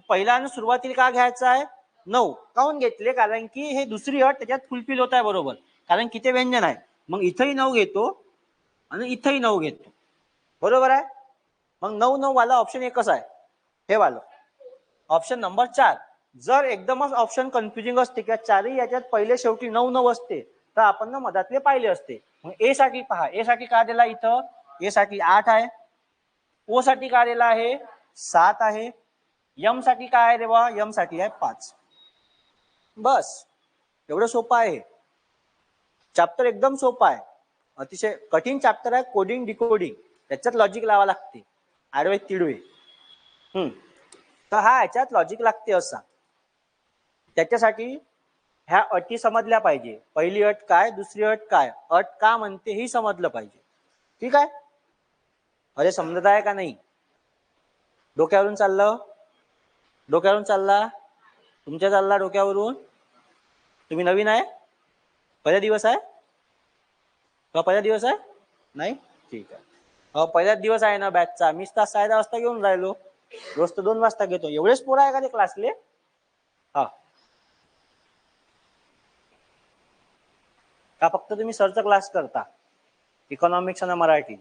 पहिला आणि सुरुवातीला का घ्यायचं आहे? 9. काऊन घेतले? कारण की हे दुसरी अट त्याच्यात फुलफिल होत आहे, बरोबर. कारण किती व्यंजन आहे, मग इथंही 9 घेतो आणि इथंही 9 घेतो, बरोबर आहे. मग 9 वाला ऑप्शन एकच आहे, हे वाला ऑप्शन नंबर 4. जर एकदमच ऑप्शन कन्फ्युजिंग असते किंवा चारही याच्यात पहिले शेवटी 9 असते तर आपण ना मधातले पाहिले असते. मग ए साठी पहा, ए साठी काय दिला इथं? ए साठी 8 आहे. ओ साठी काय दिला आहे? 7 आहे. यम साठी काय आहे रे बा? यम साठी आहे 5. बस एवढं सोपं आहे. चॅप्टर एकदम सोपं आहे. अतिशय कठीण चॅप्टर आहे कोडिंग डिकोडिंग, त्याच्यात लॉजिक लावा लागते, आडवे तिडवे. तर हा याच्यात लॉजिक लागते असा. त्याच्यासाठी ह्या अटी समजल्या पाहिजे. पहिली अट काय, दुसरी अट काय, अट का म्हणते ही समजलं पाहिजे. ठीक आहे. अरे समजत आहे का नाही? डोक्यावरून चाललं? डोक्यावरून चालला? तुमच्या चालला डोक्यावरून? तुम्ही नवीन आहे? पहिला दिवस आहे का? पहिला दिवस आहे नाही? ठीक आहे. पहिलाच दिवस आहे ना बॅचचा. मीच तास 6:30 वाजता घेऊन राहिलो, रोज तर 2 वाजता घेतो. एवढेच पोरं आहे का ते क्लासले? हा का फक्त तुम्ही सरचा क्लास करता, इकॉनॉमिक्स आणि मराठी?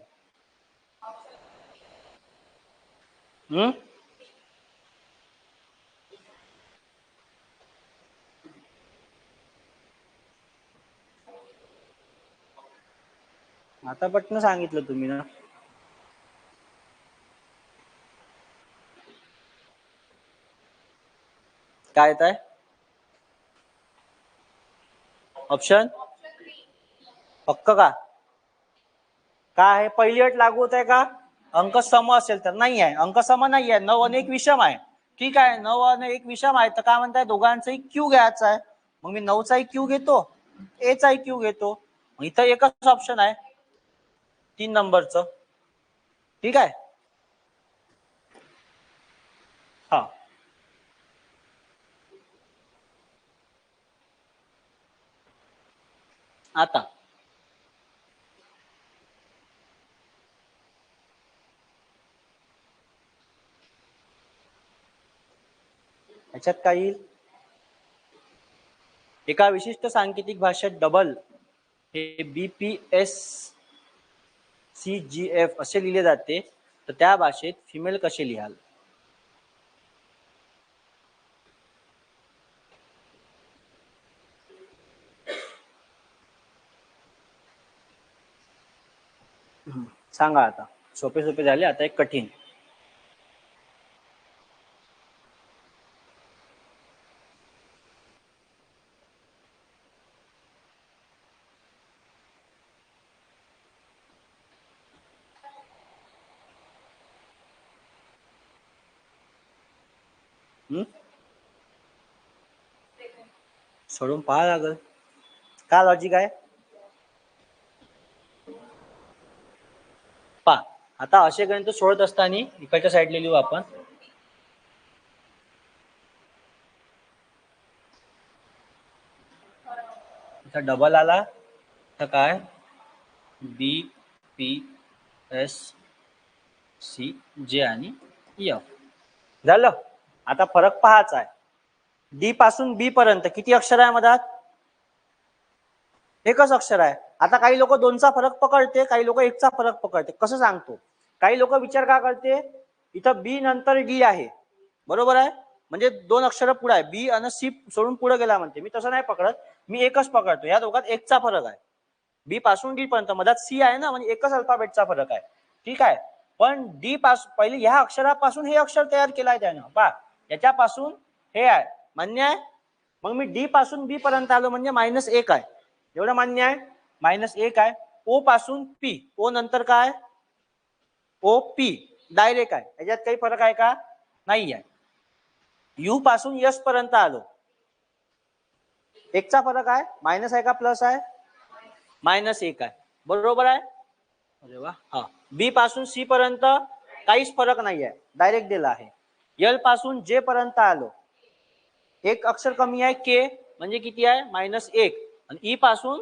आता पटकन सांगितलं तुम्ही ना. काय येत आहे ऑप्शन? पक्क का? काय आहे? पहिली अट लागू होत आहे का? अंक सम असेल तर? नाही आहे, अंक सम नाही आहे. 9 आणि 1 विषम आहे. ठीक आहे, 9 आणि 1 विषम आहे तर काय म्हणताय, दोघांचाही क्यू घ्यायचा आहे. मग मी 9चाही क्यू घेतो, एचाही क्यू घेतो. मग इथं एकच ऑप्शन आहे 3 नंबरचं. ठीक आहे. हा आता याच्यात काय येईल? एका विशिष्ट सांकेतिक भाषेत डबल हे BPSCGF असे लिहिले जाते, तर त्या भाषेत फिमेल कसे लिहाल? सांगा आता. सोपे सोपे झाले, आता एक कठीण. सोडून पाहा लागल. का लॉजिक आहे पा. आता असे गणित सोडत असताना इकडच्या साईडला लिहू आपण. इथं डबल आला तर काय? BPSCJ आणि F झालं. आता फरक पाहायचा आहे. डी पासून बी पर्यंत किती अक्षर आहे मधात? एकच अक्षर आहे. आता काही लोक 2चा फरक पकडते, काही लोक 1चा फरक पकडते. कसं सांगतो? काही लोक विचार का करते, इथं बी नंतर डी आहे, बरोबर आहे. म्हणजे दोन अक्षर पुढे आहे, बी आणि सी सोडून पुढे गेला म्हणते. मी तसं नाही पकडत, मी एकच पकडतो. या दोघात एकचा फरक आहे. बी पासून डी पर्यंत मधात सी आहे ना, म्हणजे एकच अल्फाबेटचा फरक आहे. ठीक आहे. पण डी पासून पहिले ह्या अक्षरापासून हे अक्षर तयार केलं आहे त्यानं. पहा याच्यापासून हे आहे, मान्य आहे. मग मी डी पासून बी पर्यंत आलो म्हणजे -1 आहे. एवढं मान्य आहे. -1 आहे. ओ पासून पी, ओ नंतर काय, ओ पी डायरेक्ट आहे. याच्यात काही फरक आहे का, नाही आहे. यू पासून यस पर्यंत आलो, एकचा फरक आहे. मायनस आहे का प्लस आहे, -1 आहे. बरोबर आहे. अरे वा. हा. बी पासून सी पर्यंत काहीच फरक नाही आहे, डायरेक्ट दिला आहे. एल पासून जे पर्यंत आलो, एक अक्षर कमी आहे, के म्हणजे किती आहे, -1. आणि ई पासून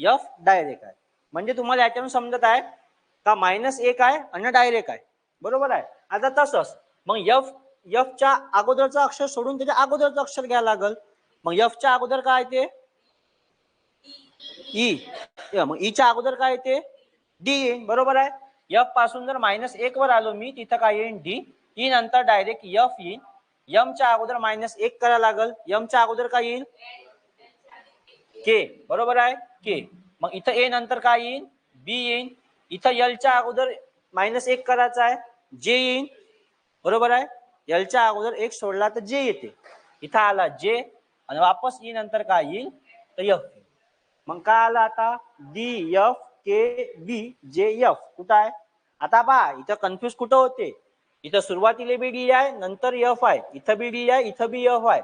एफ डायरेक्ट आहे. म्हणजे तुम्हाला याच्यातून समजत आहे का -1 आहे आणि डायरेक्ट आहे. बरोबर आहे. आता तसंच मग एफ च्या अगोदरचा अक्षर सोडून त्याच्या अगोदरचं अक्षर घ्यायला लागल. मग एफ च्या अगोदर काय ते, ई. मग ई च्या अगोदर काय ते, डी येईन. बरोबर आहे. एफ पासून जर -1 वर आलो मी, तिथं काय येईन, डी. ई नंतर डायरेक्ट एफ येईन. एम च्या अगोदर -1 करायला लागल. एम च्या अगोदर काय येईल, के. बरोबर आहे, के. मग इथं ए नंतर काय येईन, बी येईन. इथं एल च्या अगोदर -1 करायचा आहे, जे येईन. बरोबर आहे. एल च्या अगोदर 1 सोडला तर जे येते. इथं आला जे आणि वापस ई नंतर काय येईल, तर एफ. मग काय आलं आता, डी एफ के बी जे एफ. कुठं आहे आता पहा, इथं कन्फ्युज कुठं होते, इथं सुरुवातीला बी डी आहे, नंतर एफ आहे. इथं बी डी आहे, इथं बी एफ आहे.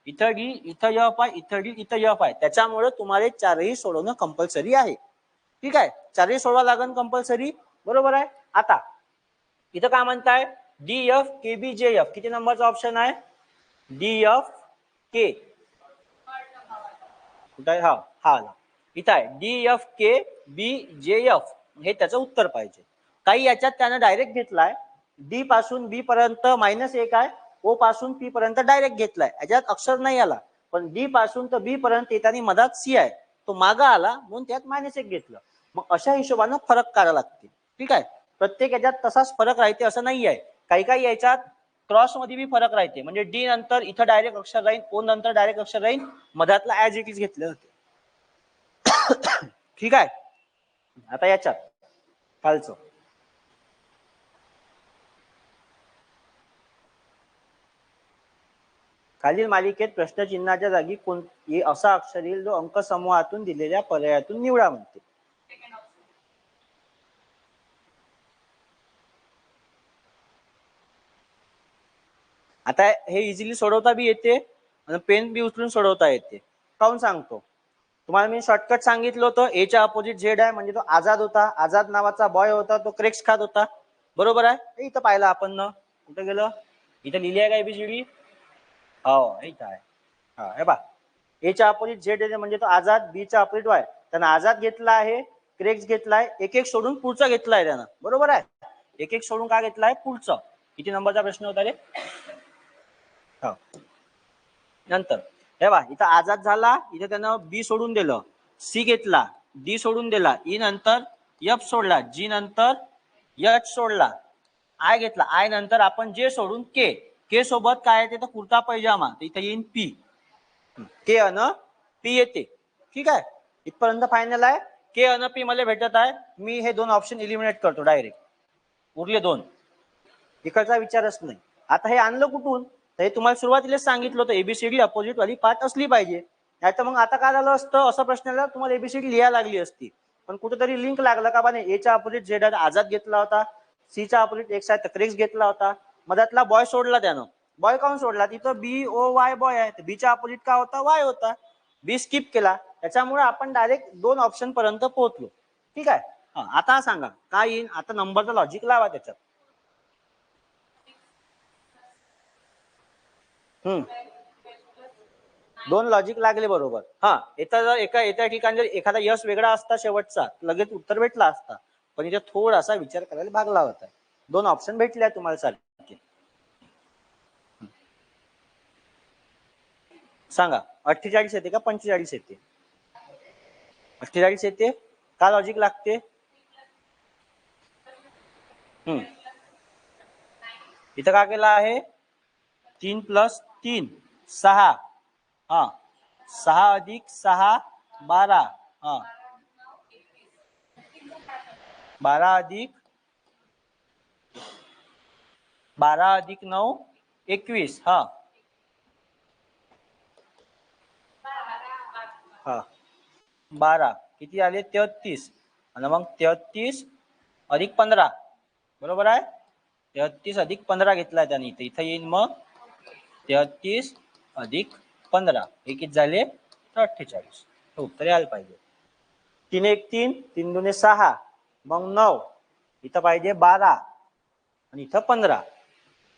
इथं डी, इथं एफ आहे, इथं डी, इथं एफ आहे. त्याच्यामुळे तुम्हाला चारही सोडवणं कंपल्सरी आहे. ठीक आहे. चारही सोडवा लागेल कंपल्सरी. बरोबर आहे. आता इथं काय म्हणताय, डी एफ के बी जे एफ. किती नंबरचा ऑप्शन आहे, डी एफ के. कुठं आहे, हा हा आला. इथं आहे डी एफ के बी जे एफ. हे त्याचं उत्तर पाहिजे. काही याच्यात त्यानं डायरेक्ट घेतलाय, डी पासून बी पर्यंत -1 आहे, ओ पासून पी पर्यंत डायरेक्ट घेतलाय. याच्यात अक्षर नाही आला, पण डी पासून तर बी पर्यंत येताना मधात सी आहे, तो मागा आला म्हणून त्यात -1 घेतलं. मग अशा हिशोबानं फरक काढायला लागते. ठीक आहे. प्रत्येक याच्यात तसाच फरक राहते असं नाही आहे. काही काही याच्यात क्रॉस मध्ये बी फरक राहते. म्हणजे डी नंतर इथं डायरेक्ट अक्षर राहील, ओ नंतर डायरेक्ट अक्षर राहील, मधातला ऍज इट इज घेतले होते. ठीक आहे. आता याच्यात खालचं, खालील मालिकेत प्रश्नचिन्हाच्या जागी कोणती असा अक्षर येईल जो अंक समूहातून दिलेल्या पर्यायातून निवडा म्हणते. आता हे इझिली सोडवता बी येते आणि पेन बी उचलून सोडवता येते. काऊन सांगतो तुम्हाला, मी शॉर्टकट सांगितलं होतं. एच्या अपोजिट झेड आहे, म्हणजे तो आझाद होता. आझाद नावाचा बॉय होता, तो क्रेक्स खात होता. बरोबर आहे. इथं पाहिलं आपण ना, कुठं गेलं, इथं लिहिली आहे का एबीसीडी, हो इथं आहे. हा हे पहा, एच्या अपोजिट झेड म्हणजे तो आझाद, बी चा अपोजिट वाय. त्यानं आझाद घेतला आहे, क्रेक्स घेतलाय, एक एक सोडून पुढचा घेतलाय त्यानं. बरोबर आहे. एक एक सोडून का घेतलाय, पुढचं. किती नंबरचा प्रश्न होता रे, नंतर हे बा, इथं आझाद झाला, इथे त्यानं बी सोडून दिलं, सी घेतला, डी सोडून दिला, ई नंतर एफ सोडला, जी नंतर एच सोडला, आय घेतला, आय नंतर आपण जे सोडून के. के सोबत काय येते तर कुर्ता पैजामा, इथे येईन पी. के अन पी येते. ठीक आहे. इथपर्यंत फायनल आहे. के अन पी मला भेटत आहे. मी हे दोन ऑप्शन इलिमिनेट करतो डायरेक्ट, उरले दोन, इकडचा विचारच नाही. आता हे आणलं कुठून, तर हे तुम्हाला सुरुवातीलाच सांगितलं होतं, एबीसीडी अपोजिट वाली पार्ट असली पाहिजे. नाही तर मग आता काय झालं असतं, असं प्रश्नाला तुम्हाला एबीसीडी लिहायला लागली असती. पण कुठेतरी लिंक लागलं का बा, एच्या अपोजिट झेड आझाद घेतला होता, सीच्या अपोजिट एक्स आहे क्रेक्स घेतला होता, मधातला बॉय सोडला त्यानं. बॉय काऊन सोडला, तिथं बी ओ वाय बॉय आहे, बीच्या अपोजिट का होता, वाय होता, बी स्किप केला. त्याच्यामुळे आपण डायरेक्ट दोन ऑप्शन पर्यंत पोहोचलो. ठीक आहे. आता सांगा काय येईल, आता नंबरचा लॉजिक लावा त्याच्यात. दोन लॉजिक लागले बरोबर. हा, इथं जर एका ठिकाणी जर एखादा यश वेगळा असता शेवटचा, लगेच उत्तर भेटला असता. पण इथे थोडासा विचार करायला भाग लावत आहे. दोन ऑप्शन भेटले तुम्हाला सारखे. सांगा 48 येते का 45 येते, 48 येते का, लॉजिक लागते. इथं का केला आहे, 3 + 3 6, हा 6 + 6 12, हा 12 + 9 21, हा हा 12 किती आले 33, आणि मग 33 + 15, बरोबर आहे. 33 + 15 घेतलाय त्याने, इथं येईल मग 33 + 15 हे किती झाले 48. उत्तर यायला पाहिजे. 3 1 3, 3 2 6, मग 9, इथं पाहिजे 12 आणि इथं 15.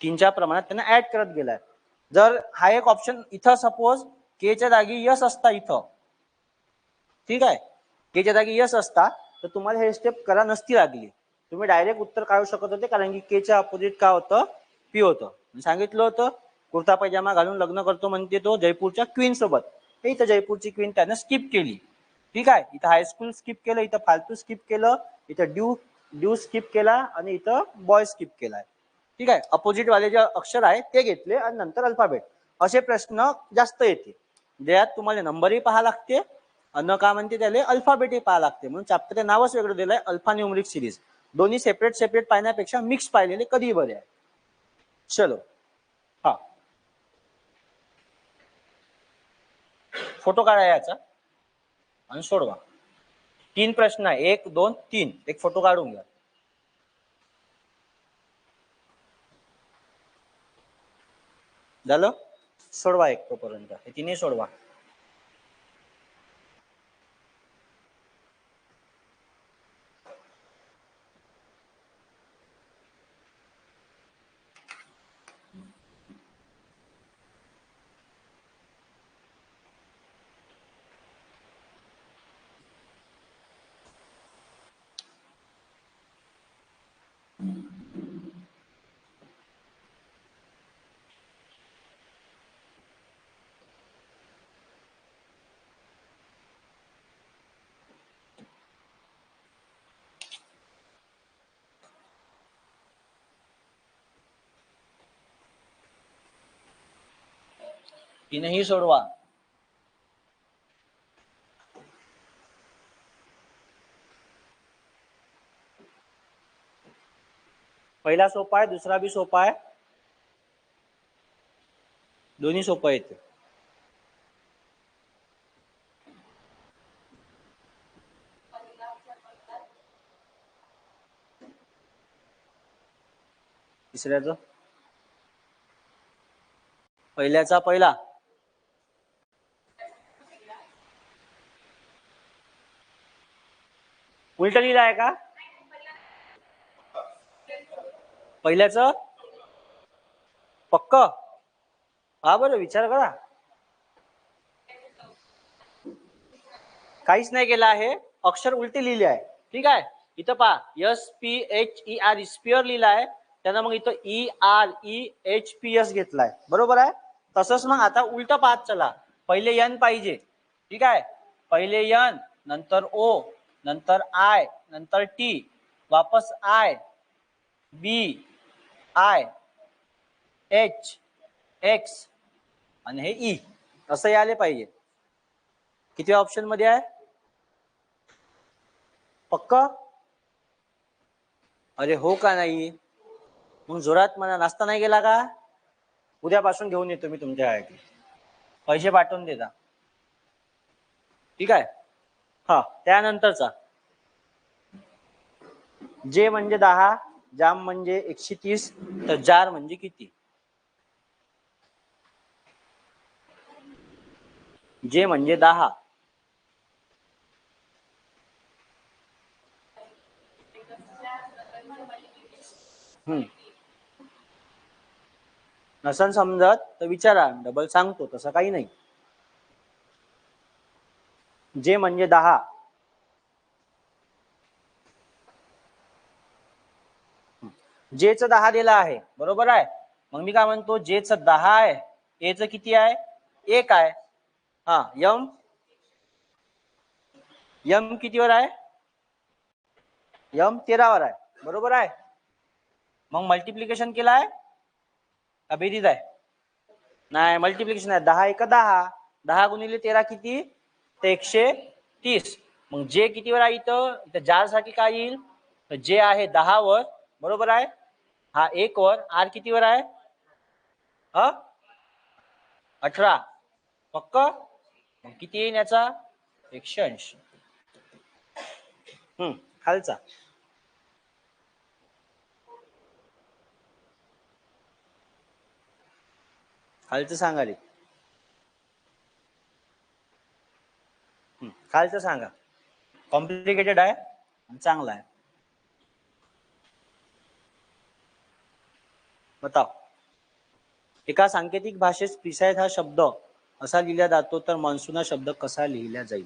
3च्या प्रमाणात त्यांना ऍड करत गेलाय. जर हा एक ऑप्शन इथं सपोज केच्या जागी यस असता इथं, ठीक आहे, केच्या जागी यस असता तर तुम्हाला हे स्टेप करा नसती लागली. तुम्ही डायरेक्ट उत्तर काढू शकत होते, कारण की केच्या अपोजिट काय होतं पी होतं. सांगितलं होतं कुर्ता पैजामा घालून लग्न करतो म्हणते तो जयपूरच्या क्वीन सोबत. हे इथं जयपूरची क्वीन त्यानं स्किप केली, ठीक आहे. इथं हायस्कूल स्किप केलं, इथं फालतू स्किप केलं, इथं ड्यू स्किप केला आणि इथं बॉय स्किप केलाय, ठीक आहे. अपोजिट वाले जे अक्षर आहे ते घेतले आणि नंतर अल्फाबेट. असे प्रश्न जास्त येते ज्यात तुम्हाला नंबरही पाहा लागते अन्न का म्हणते त्याला अल्फाबेटही पाहा लागते. म्हणून चॅप्टर नावच वेगळं दिलंय अल्फा न्यूमरिक सिरीज. दोन्ही सेपरेट सेपरेट पाहण्यापेक्षा मिक्स पाहिलेले कधीही बरे आहे. चलो, हा फोटो काढा याचा आणि सोडवा. 3 प्रश्न आहे, 1 2 3. एक फोटो काढून घ्या. झालं, सोडवा एक तोपर्यंत. हे तिन्ही सोडवा. तीनही सोडवा. पहिला सोपा आहे, दुसरा बी सोपा आहे, दोन्ही सोपं येते. तिसऱ्याचं पहिल्याचा पहिला उलट लिहिलं आहे का? पहिल्याचं पक्क? हा बरं विचार करा. काहीच नाही केलं आहे, अक्षर उलटे लिहिले आहे, ठीक आहे. इथं पहा SPHER स्पिअर लिहिला आहे, त्यानं मग इथं EREHPS घेतलाय, बरोबर आहे. तसंच मग आता उलट पाहत चला. पहिले एन पाहिजे, ठीक आहे. पहिले एन, नंतर ओ, नंतर आय, नंतर टी, वापस I, B, I, H, X आणि हे ई, असं यायला पाहिजे. किती ऑप्शन मध्ये आहे? पक्क? अरे हो का नाही? मग जोरात म्हणा, नाश्ता नाही गेला का? उद्यापासून घेऊन येतो मी तुमच्यासाठी, पैसे पाठवून देता, ठीक आहे. हा त्यानंतरचा जे म्हणजे 10, जाम म्हणजे 130, तर जार म्हणजे किती? जे म्हणजे 10. नसन समजत तर विचारा, डबल सांगतो, तसं काही नाही. जे म्हणजे 10. जेच 10 दिला आहे, बरोबर आहे. मग मी काय म्हणतो, जेच 10 आहे, एच किती आहे? 1 आहे. हा यम, यम कितीवर आहे? यम 13 वर आहे, बरोबर आहे. मग मल्टिप्लिकेशन केलं आहे का बेरीज आहे? नाही, मल्टिप्लिकेशन आहे. 10 एक 10, 10 गुणिले 13 किती, ते 130. मग जे कितीवर आहे इथं साठी काय येईल, तर जे आहे 10 वर, बरोबर आहे, हा 1 वर, आर कितीवर आहे, 18. पक्क. मग किती येईल याचा, 180. खालचा खालचं सांगाले, खालचं सांगा. कॉम्प्लिकेटेड आहे, चांगला आहे. बताव. एका सांकेतिक भाषेत प्रिसाइज हा शब्द असा लिहिला जातो, तर मॉन्सून हा शब्द कसा लिहिला जाईल.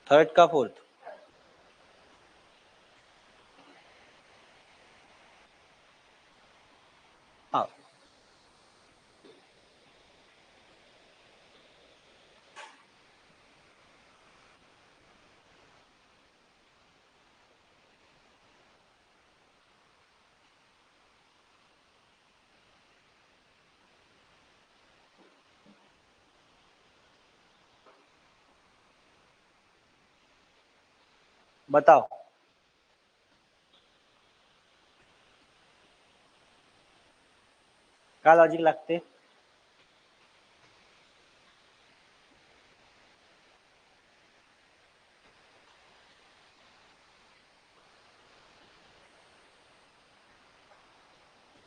थर्ड का फोर्थ. हा, बताव. का लॉजिक लागते.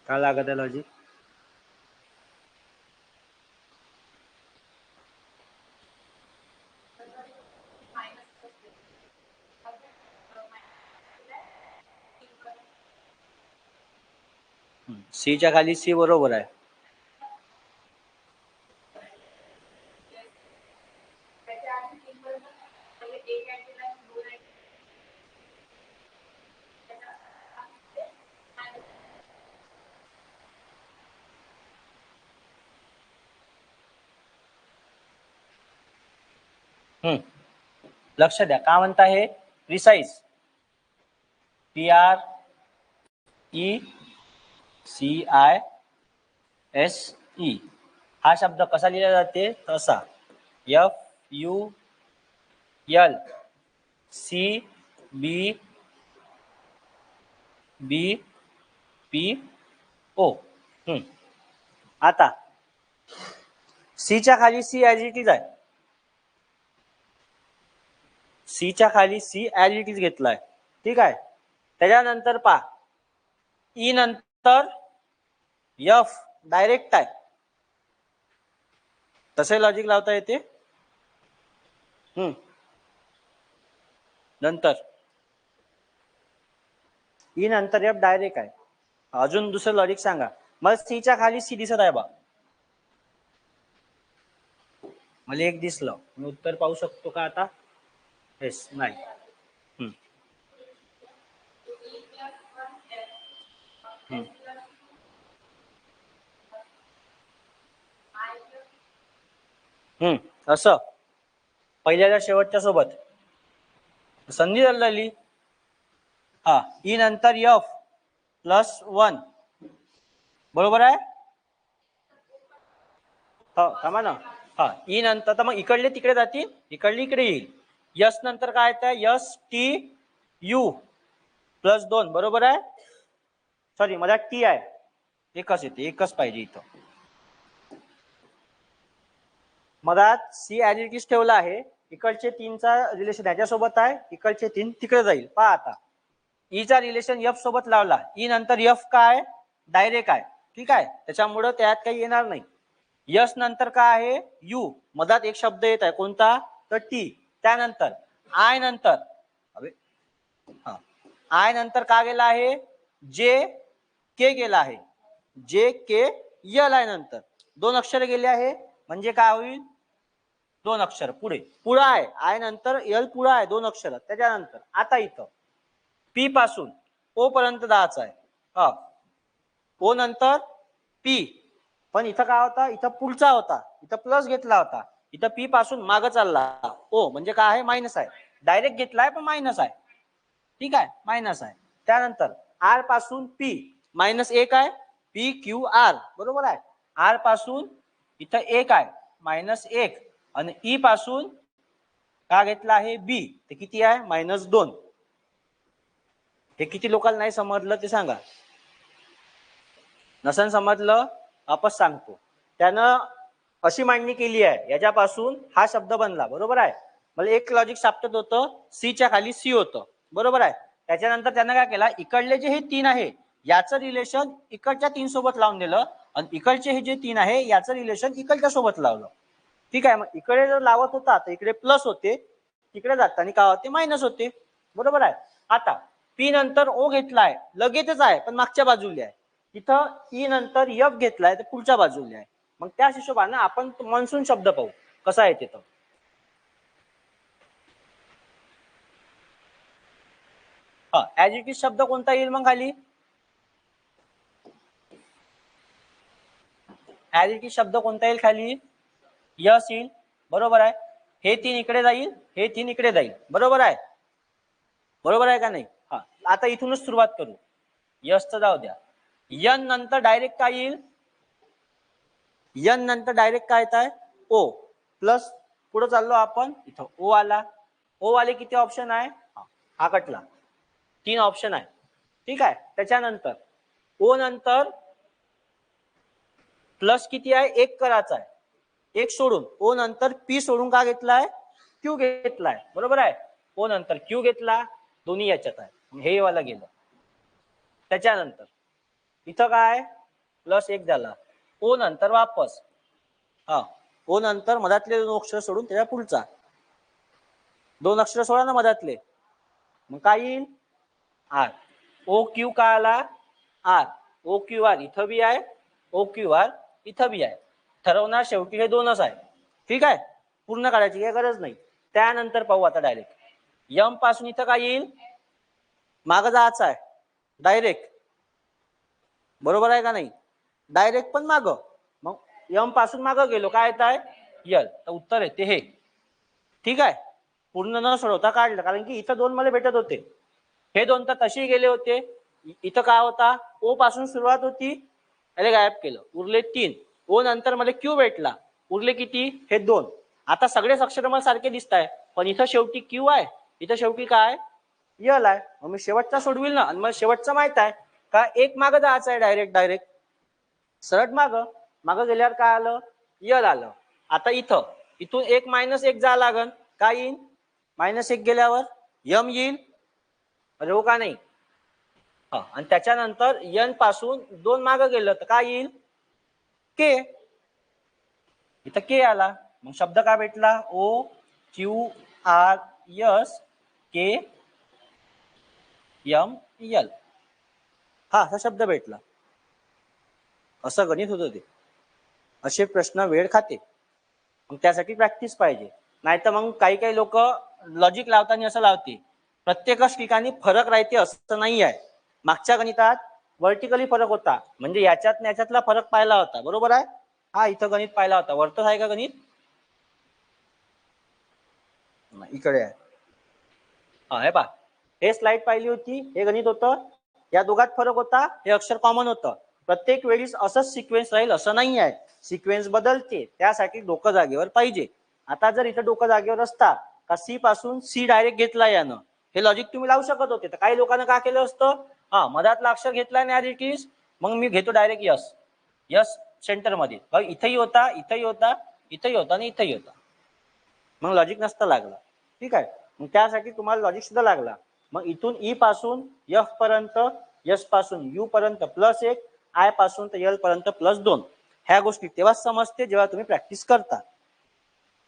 का लागत आहे लॉजिक. सी च्या खाली सी बरोबर आहे. लक्ष द्या, का म्हणता हे प्रिसाइज, PRECISE, हा शब्द कसा लिहिला जाते, तसा FULCBPO. आता सी च्या खाली सी ॲज इट इज आहे. सी च्या खाली सी ॲज इट इज घेतलाय, ठीक आहे. त्याच्यानंतर पा ई नंतर एफ डायरेक्ट आहे. तसे लॉजिक लावता येते. नंतर ई नंतर एफ डायरेक्ट आहे. अजून दुसरं लॉजिक सांगा. मग सी च्या खाली सी दिसत आहे बा, मला एक दिसलं, मी उत्तर पाहू शकतो का आता. येस, नाही. असं पहिल्याच्या शेवटच्या सोबत संधी झाली. हा, ई नंतर एफ +1, बरोबर आहे. थांबा ना. हा, ई नंतर तर मग इकडले तिकडे जातील, इकडले इकडे येईल. यस नंतर काय येतं, STU+2, बरोबर आहे. सॉरी, मला टी आहे, एकच येते, एकच पाहिजे इथं. मधात सी ॲज इट इज ठेवला आहे. इकडचे 3चा रिलेशन याच्यासोबत आहे, इकडचे 3 तिकडे जाईल. पहा आता, ई चा रिलेशन एफ सोबत लावला, ई नंतर एफ काय डायरेक्ट आहे, ठीक आहे. त्याच्यामुळे त्यात काही येणार नाही. यस नंतर काय आहे, यू, मधात एक शब्द येत आहे, कोणता, तर टी. त्यानंतर आय नंतर, आय नंतर का गेला आहे, जे के गेला आहे. जे के यल आहे, नंतर 2 अक्षर गेले आहे, म्हणजे काय होईल, 2 अक्षर पुढे पुढे आहे. आय नंतर यल पुढे आहे, 2 अक्षर. त्याच्यानंतर आता इथं पी पासून ओ पर्यंत जायचं आहे. ओ नंतर पी, पण इथं काय होता, इथं पुढचा होता, इथं प्लस घेतला होता, इथं पी पासून मागे चालला. ओ म्हणजे काय आहे, मायनस आहे. डायरेक्ट घेतलाय पण मायनस आहे, ठीक आहे, मायनस आहे. त्यानंतर आर पासून पी -1 आहे, पी क्यू आर, बरोबर आहे. आर पासून इथं 1 आहे -1 आणि ई पासून का घेतला आहे बी, ते किती आहे -2. हे किती लोकांना नाही समजलं ते सांगा. नसन समजलं आपच सांगतो. त्यानं अशी मांडणी केली आहे, याच्यापासून हा शब्द बनला, बरोबर आहे. मला एक लॉजिक सापडत होतं, सी च्या खाली सी होतं, बरोबर आहे. त्याच्यानंतर त्यानं काय केला, इकडले जे हे 3 आहे याचं रिलेशन इकडच्या 3 सोबत लावून दिलं आणि इकडचे हे जे 3 आहे याचं रिलेशन इकडच्या सोबत लावलं. ठीक आहे. मग इकडे जर लावत होता तर इकडे प्लस होते, तिकडे जाताना काय होते मायनस होते, बरोबर आहे. आता पी नंतर ओ घेतलाय, लगेचच आहे पण मागच्या बाजूला आहे. इथं ई नंतर एफ घेतलाय तर पुढच्या बाजूला आहे. मग त्या हिशोबाने आपण मनसून शब्द पाहू कसा आहे तिथं. ऍज इट इज शब्द कोणता येईल मग खाली, ऍज इट इज शब्द कोणता येईल खाली, यस येईल, बरोबर आहे. हे 3 इकडे जाईल, हे 3 इकडे जाईल, बरोबर आहे. बरोबर आहे का नाही. आता इथूनच सुरुवात करू. यस तर जाऊ द्या. यन नंतर डायरेक्ट काय येईल, यन नंतर डायरेक्ट काय येत आहे ओ प्लस, पुढे चाललो आपण इथं ओ आला. ओ वाले किती ऑप्शन आहे, हा कटला, 3 ऑप्शन आहे. ठीक आहे. त्याच्यानंतर ओ नंतर प्लस किती आहे, 1 करायचा आहे, 1 सोडून ओ नंतर पी सोडून का घेतलाय, क्यू घेतलाय, बरोबर आहे. ओ नंतर क्यू घेतला, दोन्ही याच्यात आहे, हे वाला गेलं. त्याच्यानंतर इथं काय +1 झाला, ओ नंतर वापस ओ नंतर मधातले 2 अक्षर सोडून त्याच्या पुढचा 2 अक्षर सोडा ना मधातले, मग काय येईल आर. ओ क्यू का आला आर, ओ क्यू आर इथं बी आहे, ओ क्यू आर इथं बी आहे. ठरवणार शेवटी हे 2च आहे. ठीक आहे. पूर्ण काढायची काही गरज नाही. त्यानंतर पाहू आता डायरेक्ट यम पासून इथं काय येईल, मागं जायचं आहे डायरेक्ट, बरोबर आहे का नाही. डायरेक्ट पण मागं, मग यम पासून मागं गेलो काय येत आहे यल, तर उत्तर येते हे. ठीक आहे. पूर्ण न सोडवता काढलं, कारण की इथं 2 मला भेटत होते, हे 2 तर तशी गेले होते. इथं काय होता, ओ पासून सुरुवात होती, अरे गायब केलं, उरले 3. ओ नंतर मला क्यू भेटला, उरले किती हे 2. आता सगळेच अक्षर मला सारखे दिसत आहे, पण इथं शेवटी क्यू आहे, इथं शेवटी काय यल आहे. मग मी शेवटचा सोडविल ना, आणि मला शेवटचं माहित आहे का, एक मागं जायचं आहे डायरेक्ट सरळ मागं गेल्यावर काय आलं यल आलं. आता इथून 1 -1 जा लागन, काय येईल -1 गेल्यावर यम येईल, अरे हो का नाही. आणि त्याच्यानंतर यन पासून 2 मागं गेलं तर काय येईल के, इथं के आला. मग शब्द काय भेटला, ओ क्यू आर एस के एम यल, हा शब्द भेटला. असं गणित होतं ते. असे प्रश्न वेळ खाते, मग त्यासाठी प्रॅक्टिस पाहिजे. नाहीतर मग काही लोक लॉजिक लावताना असं लावते, प्रत्येकच ठिकाणी फरक राहते असं नाही आहे. मागच्या गणितात वर्टिकली फरक होता, म्हणजे याच्यात याच्यातला फरक पाहिला होता, बरोबर आहे. इथं गणित पाहिला होता, वरतच आहे का गणित, इकडे आहे. हे पहा, हे स्लाइड पाहिली होती, हे गणित होतं, या दोघात फरक होता, हे अक्षर कॉमन होतं. प्रत्येक वेळीच असंच सिक्वेन्स राहील असं नाही आहे, सिक्वेन्स बदलते, त्यासाठी डोकं जागेवर पाहिजे. आता जर इथं डोकं जागेवर असता का सी पासून सी डायरेक्ट घेतला यानं, हे लॉजिक तुम्ही लावू शकत होते. तर काही लोकांना काय केलं असतं, मधातला अक्षर घेतलाय ना ऍज इट इज, मग मी घेतो डायरेक्ट यस, यस सेंटर मध्ये, इथंही होता, इथंही होता, इथंही होता आणि इथंही होता, मग लॉजिक नसतं लागलं. ठीक आहे. मग त्यासाठी तुम्हाला लॉजिक सुद्धा लागला. मग इथून ई पासून एफ पर्यंत, एस पासून यू पर्यंत +1, आय पासून तर यल पर्यंत +2. ह्या गोष्टी तेव्हाच समजते जेव्हा तुम्ही प्रॅक्टिस करता.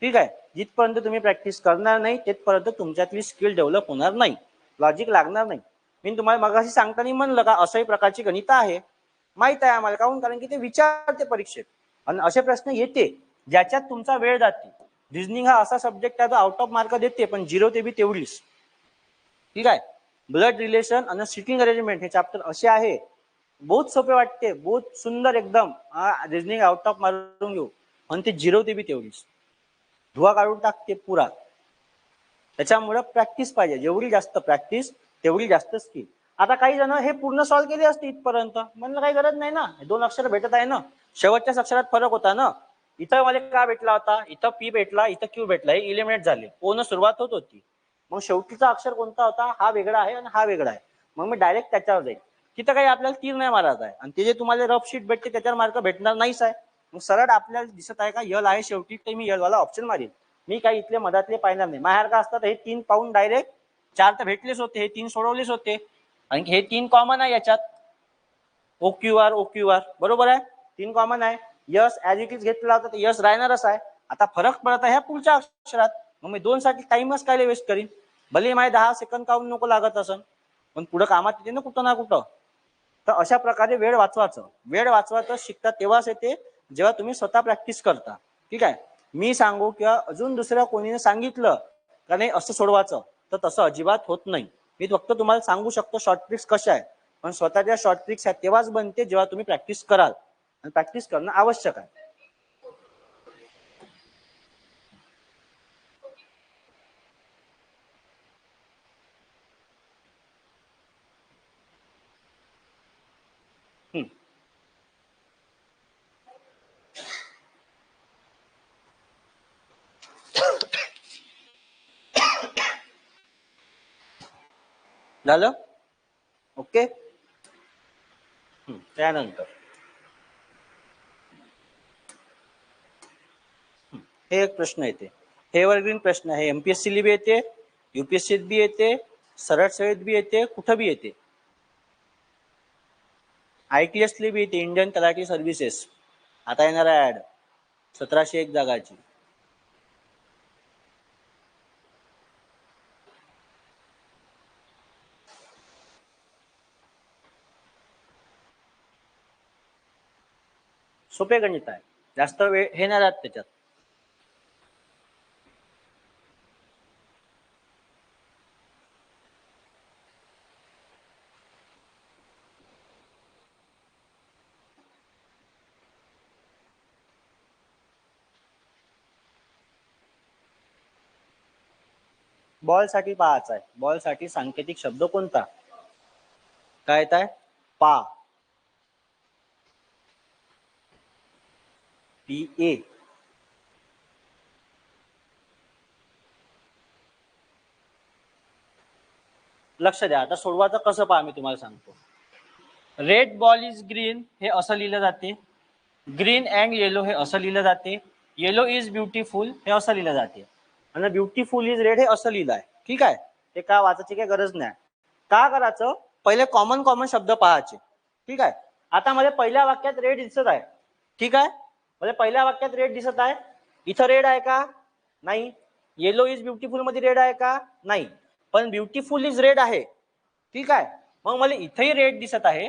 ठीक आहे. जिथपर्यंत तुम्ही प्रॅक्टिस करणार नाही तिथपर्यंत तुमच्यातली स्किल डेव्हलप होणार नाही, लॉजिक लागणार नाही. मी तुम्हाला मगाशी सांगताना म्हणलं का अशाही प्रकारची गणित आहे, माहित आहे आम्हाला, काहून, कारण की ते विचारते परीक्षेत आणि असे प्रश्न येते ज्याच्यात तुमचा वेळ जाते. रिझनिंग हा असा सब्जेक्ट आहे जो आउट ऑफ मार्क देते, पण 0 ते बी तेवढीच. ठीक आहे. ब्लड रिलेशन आणि सिटिंग अरेंजमेंट हे चॅप्टर असे आहे, बहुत सोपे वाटते, बहुत सुंदर एकदम. रिझनिंग आउट ऑफ मारून घेऊ आणि ते 0 ते बी तेवढीच धुवा काढून टाकते पुरा. त्याच्यामुळे प्रॅक्टिस पाहिजे, जेवढी जास्त प्रॅक्टिस तेवढी जास्त स्किल. आता काही जण हे पूर्ण सॉल्व्ह केले असते इथपर्यंत, म्हणलं काही गरज नाही ना, 2 अक्षर भेटत आहे ना, शेवटच्याच अक्षरात फरक होता ना. इथं मला का भेटला होता, इथं पी भेटला, इथं क्यू भेटला, हे इलिमिनेट झाले, ओ न सुरुवात होत होती. मग शेवटीचा अक्षर कोणता होता, हा वेगळा आहे आणि हा वेगळा आहे, मग मी डायरेक्ट त्याच्यावर जाईल. तिथं काही आपल्याला तीर नाही मारायचा आहे, आणि ते जे तुम्हाला रफ शीट भेटते त्याच्यावर मार्क भेटणार नाहीच आहे. मग सरळ आपल्याला दिसत आहे का यल आहे शेवटी, तर मी यल वाला ऑप्शन मारेल. मी काही इथले मधातले पाहिणार नाही. माझ्यासारखं असतात हे 3 पाऊंड डायरेक्ट 4 तर भेटलेच होते, हे 3 सोडवलेच होते, आणि हे 3 कॉमन आहे याच्यात, ओ क्यू आर बरोबर आहे, 3 कॉमन आहे. यस ऍज इट इज घेतला होता तर यस राहणारच आहे. आता फरक पडत आहे ह्या पुढच्या अक्षरात, मग मी 2 साठी टाइमच काय वेस्ट करीन, भले माझे 10 सेकंद काऊन नको लागत असं, पण पुढे कामात येते ना कुठं ना कुठं. तर अशा प्रकारे वेळ वाचवायचं शिकता तेव्हाच येते जेव्हा तुम्ही स्वतः प्रॅक्टिस करता. ठीक आहे, मी सांगू किंवा अजून दुसऱ्या कोणीने सांगितलं का नाही असं सोडवायचं, तर तसं अजिबात होत नाही. मी फक्त तुम्हाला सांगू शकतो शॉर्ट ट्रिक्स कशा आहे, पण स्वतःच्या शॉर्ट ट्रिक्स ह्या तेव्हाच बनते जेव्हा तुम्ही प्रॅक्टिस कराल, आणि प्रॅक्टिस करणं आवश्यक आहे. झालं ओके. त्यानंतर हे एक प्रश्न येते, हे एव्हरग्रीन प्रश्न आहे, एमपीएससी बी येते, युपीएससीत बी येते, सरळ सेवेत बी येते, कुठं बी येते. ITS बी येते, इंडियन तलाठी सर्व्हिसेस. आता येणार आहे ऍड 1701 जागाची. सोपे गणित आहे, जास्त वेळ हे नाही राहत त्याच्यात. बॉल साठी पाहायचा आहे, बॉल साठी सांकेतिक शब्द कोणता, काय येत आहे, पा, PA. लक्ष द्या, आता सोडवायचं कसं पहा मी तुम्हाला सांगतो. रेड बॉल इज ग्रीन हे असं लिहिलं जाते, ग्रीन अँड येलो हे असं लिहिलं जाते, येलो इज ब्युटिफुल हे असं लिहिलं जाते, आणि ब्युटिफुल इज रेड हे असं लिहिलं आहे. ठीक आहे, ते का वाचायची काही गरज नाही. का करायचं, पहिले कॉमन शब्द पाहायचे. ठीक आहे, आता मला पहिल्या वाक्यात रेड दिसत आहे. ठीक आहे, मला पहिल्या वाक्यात रेड दिसत आहे, इथं रेड आहे का, नाही. येलो इज ब्युटिफुल मध्ये रेड आहे का, नाही, पण ब्युटिफुल इज रेड आहे. ठीक आहे, मग मला इथंही रेड दिसत आहे,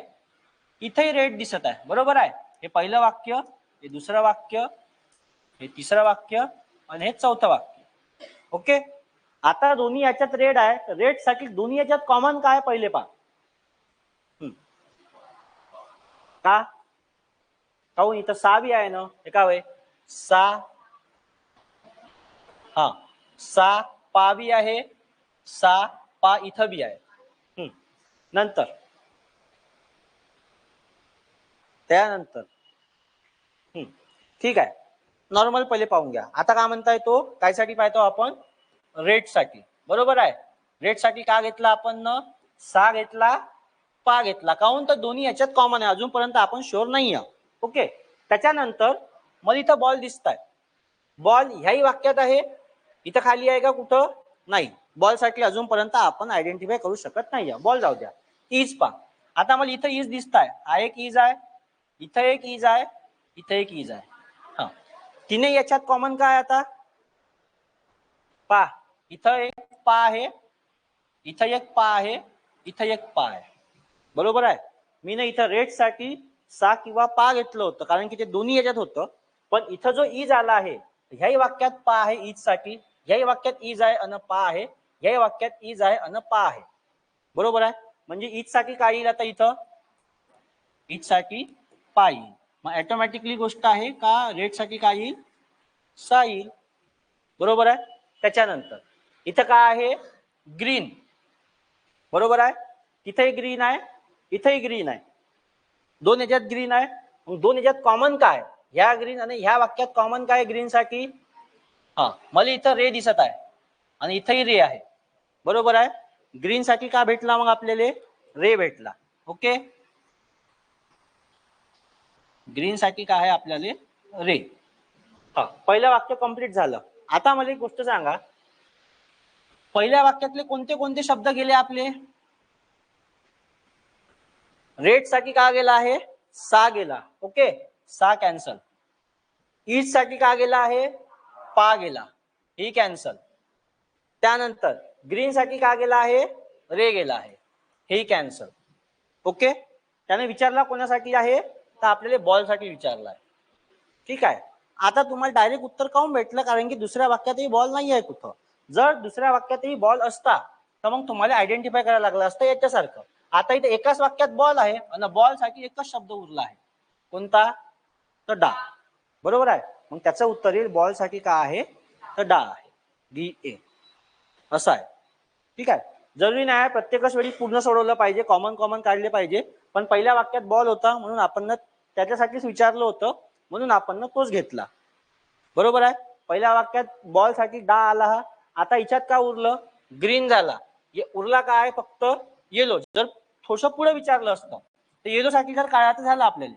इथंही रेड दिसत आहे, बरोबर आहे. हे पहिलं वाक्य, हे दुसरं वाक्य, हे तिसरं वाक्य, आणि हे चौथं वाक्य. ओके, आता दोन्ही याच्यात रेड आहे, रेड साठी दोन्ही याच्यात कॉमन काय पहिले पहा. का, काहून इथं सा बी आहे ना, हे का वे सा, हा सा पा बी आहे, सा पा इथं बी आहे. नंतर त्यानंतर ठीक आहे, नॉर्मल पहिले पाहून घ्या. आता काय म्हणताय तो, काय साठी पाहतो आपण, रेड साठी, बरोबर आहे. रेड साठी का घेतला आपण न, सा घेतला, पा घेतला, काहून तर दोन्ही याच्यात कॉमन आहे, अजूनपर्यंत आपण शुअर नाही आहे. ओके, त्याच्यानंतर मला इथं बॉल दिसत आहे, बॉल ह्याही वाक्यात आहे, इथं खाली आहे का कुठं, नाही. बॉल साठी अजूनपर्यंत आपण आयडेंटिफाय करू शकत नाही, बॉल जाऊ द्या. इज पा, आता मला इथं इज दिसत आहे, हा एक इज आहे, इथं एक इज आहे, इथं एक इज आहे. हा, तिने याच्यात कॉमन काय आता, पा, इथं एक पा आहे, इथं एक पा आहे, इथं एक पा आहे, बरोबर आहे. मी ना इथं रेड साठी सा किंवा पा घेतलं होतं, कारण की ते दोन्ही याच्यात होतं. पण इथं जो इज आला आहे, ह्याही वाक्यात पा आहे इज साठी, ह्याही वाक्यात इज आहे अन पा आहे, ह्याही वाक्यात इज आहे अन पा आहे, बरोबर आहे. म्हणजे इज साठी काय येईल आता, इथं इज साठी पा येईल. मग ऑटोमॅटिकली गोष्ट आहे का, रेड साठी काय येईल, सा येईल, बरोबर आहे. त्याच्यानंतर इथं काय आहे, ग्रीन, बरोबर आहे. तिथेही ग्रीन आहे, इथेही ग्रीन आहे, दोन याच्यात ग्रीन आहे. मग दोन याच्यात कॉमन काय? ह्या ग्रीन आणि ह्या वाक्यात कॉमन काय ग्रीन साठी? हा, मला इथं रे दिसत आहे आणि इथंही रे आहे, बरोबर आहे. ग्रीन साठी का भेटला मग आपल्याला? रे भेटला. ओके, ग्रीन साठी काय आहे आपल्याला? रे. हा, पहिलं वाक्य कंप्लीट झालं. आता मला एक गोष्ट सांगा, पहिल्या वाक्यातले कोणते कोणते शब्द गेले आपले? रेड साठी का गेला आहे? सा गेला. ओके, सा कॅन्सल. ईज साठी का गेला आहे? पा गेला, ही कॅन्सल. त्यानंतर ग्रीन साठी का गेला आहे? रे गेला आहे, हे कॅन्सल. ओके, त्याने विचारला कोणासाठी आहे? तर आपल्याला बॉल साठी विचारला आहे. ठीक आहे. आता तुम्हाला डायरेक्ट उत्तर काऊन भेटलं? कारण की दुसऱ्या वाक्यातही बॉल नाही आहे कुठं. जर दुसऱ्या वाक्यातही बॉल असता तर मग तुम्हाला आयडेंटिफाय करायला लागलं असतं याच्यासारखं. आता इथे एकाच वाक्यात बॉल आहे आणि बॉल साठी एकच शब्द उरला आहे, कोणता? तर डा. बरोबर आहे. मग त्याचं उत्तर येईल बॉल साठी का आहे? तर डा आहे, डी ए, असं आहे. ठीक आहे. जरुरी नाही प्रत्येकच वेळी पूर्ण सोडवलं पाहिजे, कॉमन कॉमन काढले पाहिजे. पण पहिल्या वाक्यात बॉल होता म्हणून आपण त्याच्यासाठीच विचारलं होतं, म्हणून आपण तोच घेतला. बरोबर आहे. पहिल्या वाक्यात बॉल साठी डा आला हा. आता हिच्यात का उरलं? ग्रीन झाला. उरला काय? फक्त येलो. जर थोडस पुढे विचारलं असतं तर येलो साठी जर काढायचं झालं आपल्याला,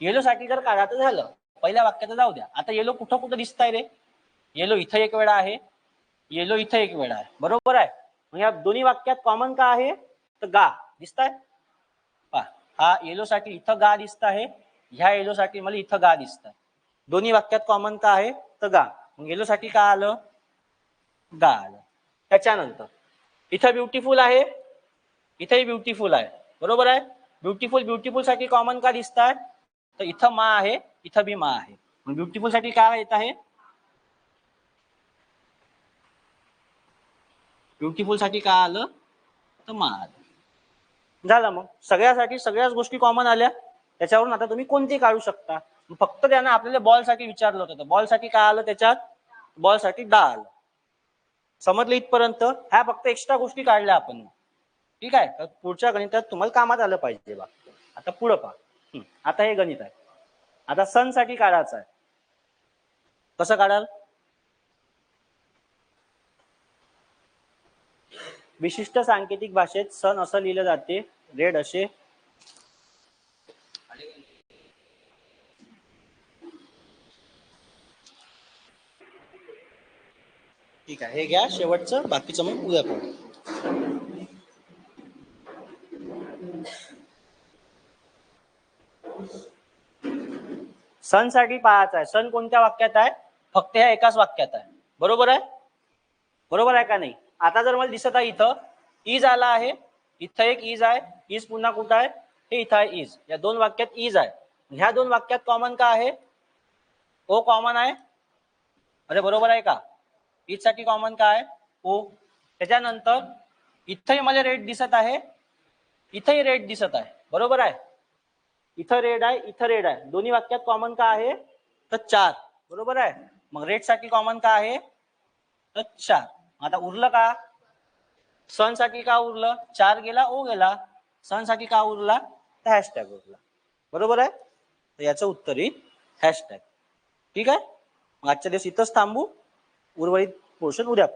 येलो साठी जर काढायचं झालं, पहिल्या वाक्यात जाऊ द्या. आता येलो कुठं कुठं दिसताय रे? येलो इथं एक वेळा आहे, येलो इथं एक वेळा आहे, बरोबर आहे. मग या दोन्ही वाक्यात कॉमन का आहे? तर गा दिसताय. हा येलो साठी इथं गा दिसत आहे, ह्या येलो साठी मला इथं गा दिसत आहे. दोन्ही वाक्यात कॉमन का आहे? तर गा. मग येलो साठी का आलं? गा आलं. त्याच्यानंतर इथं ब्युटिफुल आहे, इथंही ब्युटिफुल आहे, बरोबर आहे. ब्युटिफुल, ब्युटिफुल साठी कॉमन का दिसतात? तर इथं मा आहे, इथं बी मा आहे. मग ब्युटिफुल साठी काय येत आहे? ब्युटिफुल साठी काय आलं? तर मा आलं. झालं. मग सगळ्यासाठी सगळ्याच गोष्टी कॉमन आल्या. त्याच्यावरून आता तुम्ही कोणती काढू शकता. फक्त त्यानं आपल्याला बॉल साठी विचारलं होतं, बॉल साठी काय आलं त्याच्यात? बॉल साठी डा आलं. समजलं इथपर्यंत? ह्या फक्त एक्स्ट्रा गोष्टी काढल्या आपण. ठीक आहे. तर पुढच्या गणितात तुम्हाला कामात आलं पाहिजे बा. आता पुढं पहा. आता हे गणित आहे. आता सण साठी काढायचं आहे. कसं काढाल? विशिष्ट सांकेतिक भाषेत सण असं लिहिलं जाते, रेड असे. ठीक आहे, हे घ्या शेवटचं, बाकीचं मग उद्या पाहू. सण साठी पाहायचं आहे. सण कोणत्या वाक्यात आहे? फक्त ह्या एकाच वाक्यात आहे, बरोबर आहे. बरोबर आहे का नाही? आता जर मला दिसत आहे इथं इज आला आहे, इथं एक इज आहे, इज पुन्हा कुठं आहे? हे इथं आहे इज. या दोन वाक्यात इज आहे. ह्या दोन वाक्यात कॉमन का आहे? ओ कॉमन आहे. अरे बरोबर आहे का? इज साठी कॉमन काय आहे? ओ. त्याच्यानंतर इथंही मला रेड दिसत आहे, इथंही रेड दिसत आहे, बरोबर आहे. इथं रेड आहे, इथं रेड आहे. दोन्ही वाक्यात कॉमन का आहे? तर चार, बरोबर आहे. मग रेड साठी कॉमन का आहे? तर चार. आता उरलं का? सण साठी का उरलं? चार गेला, ओ गेला. सण साठी का उरला? तर हॅशटॅग उरला, बरोबर आहे. तर याचं उत्तर येईल हॅशटॅग. ठीक आहे. मग आजच्या दिवस इथंच थांबू, उर्वरित पोर्शन उद्या.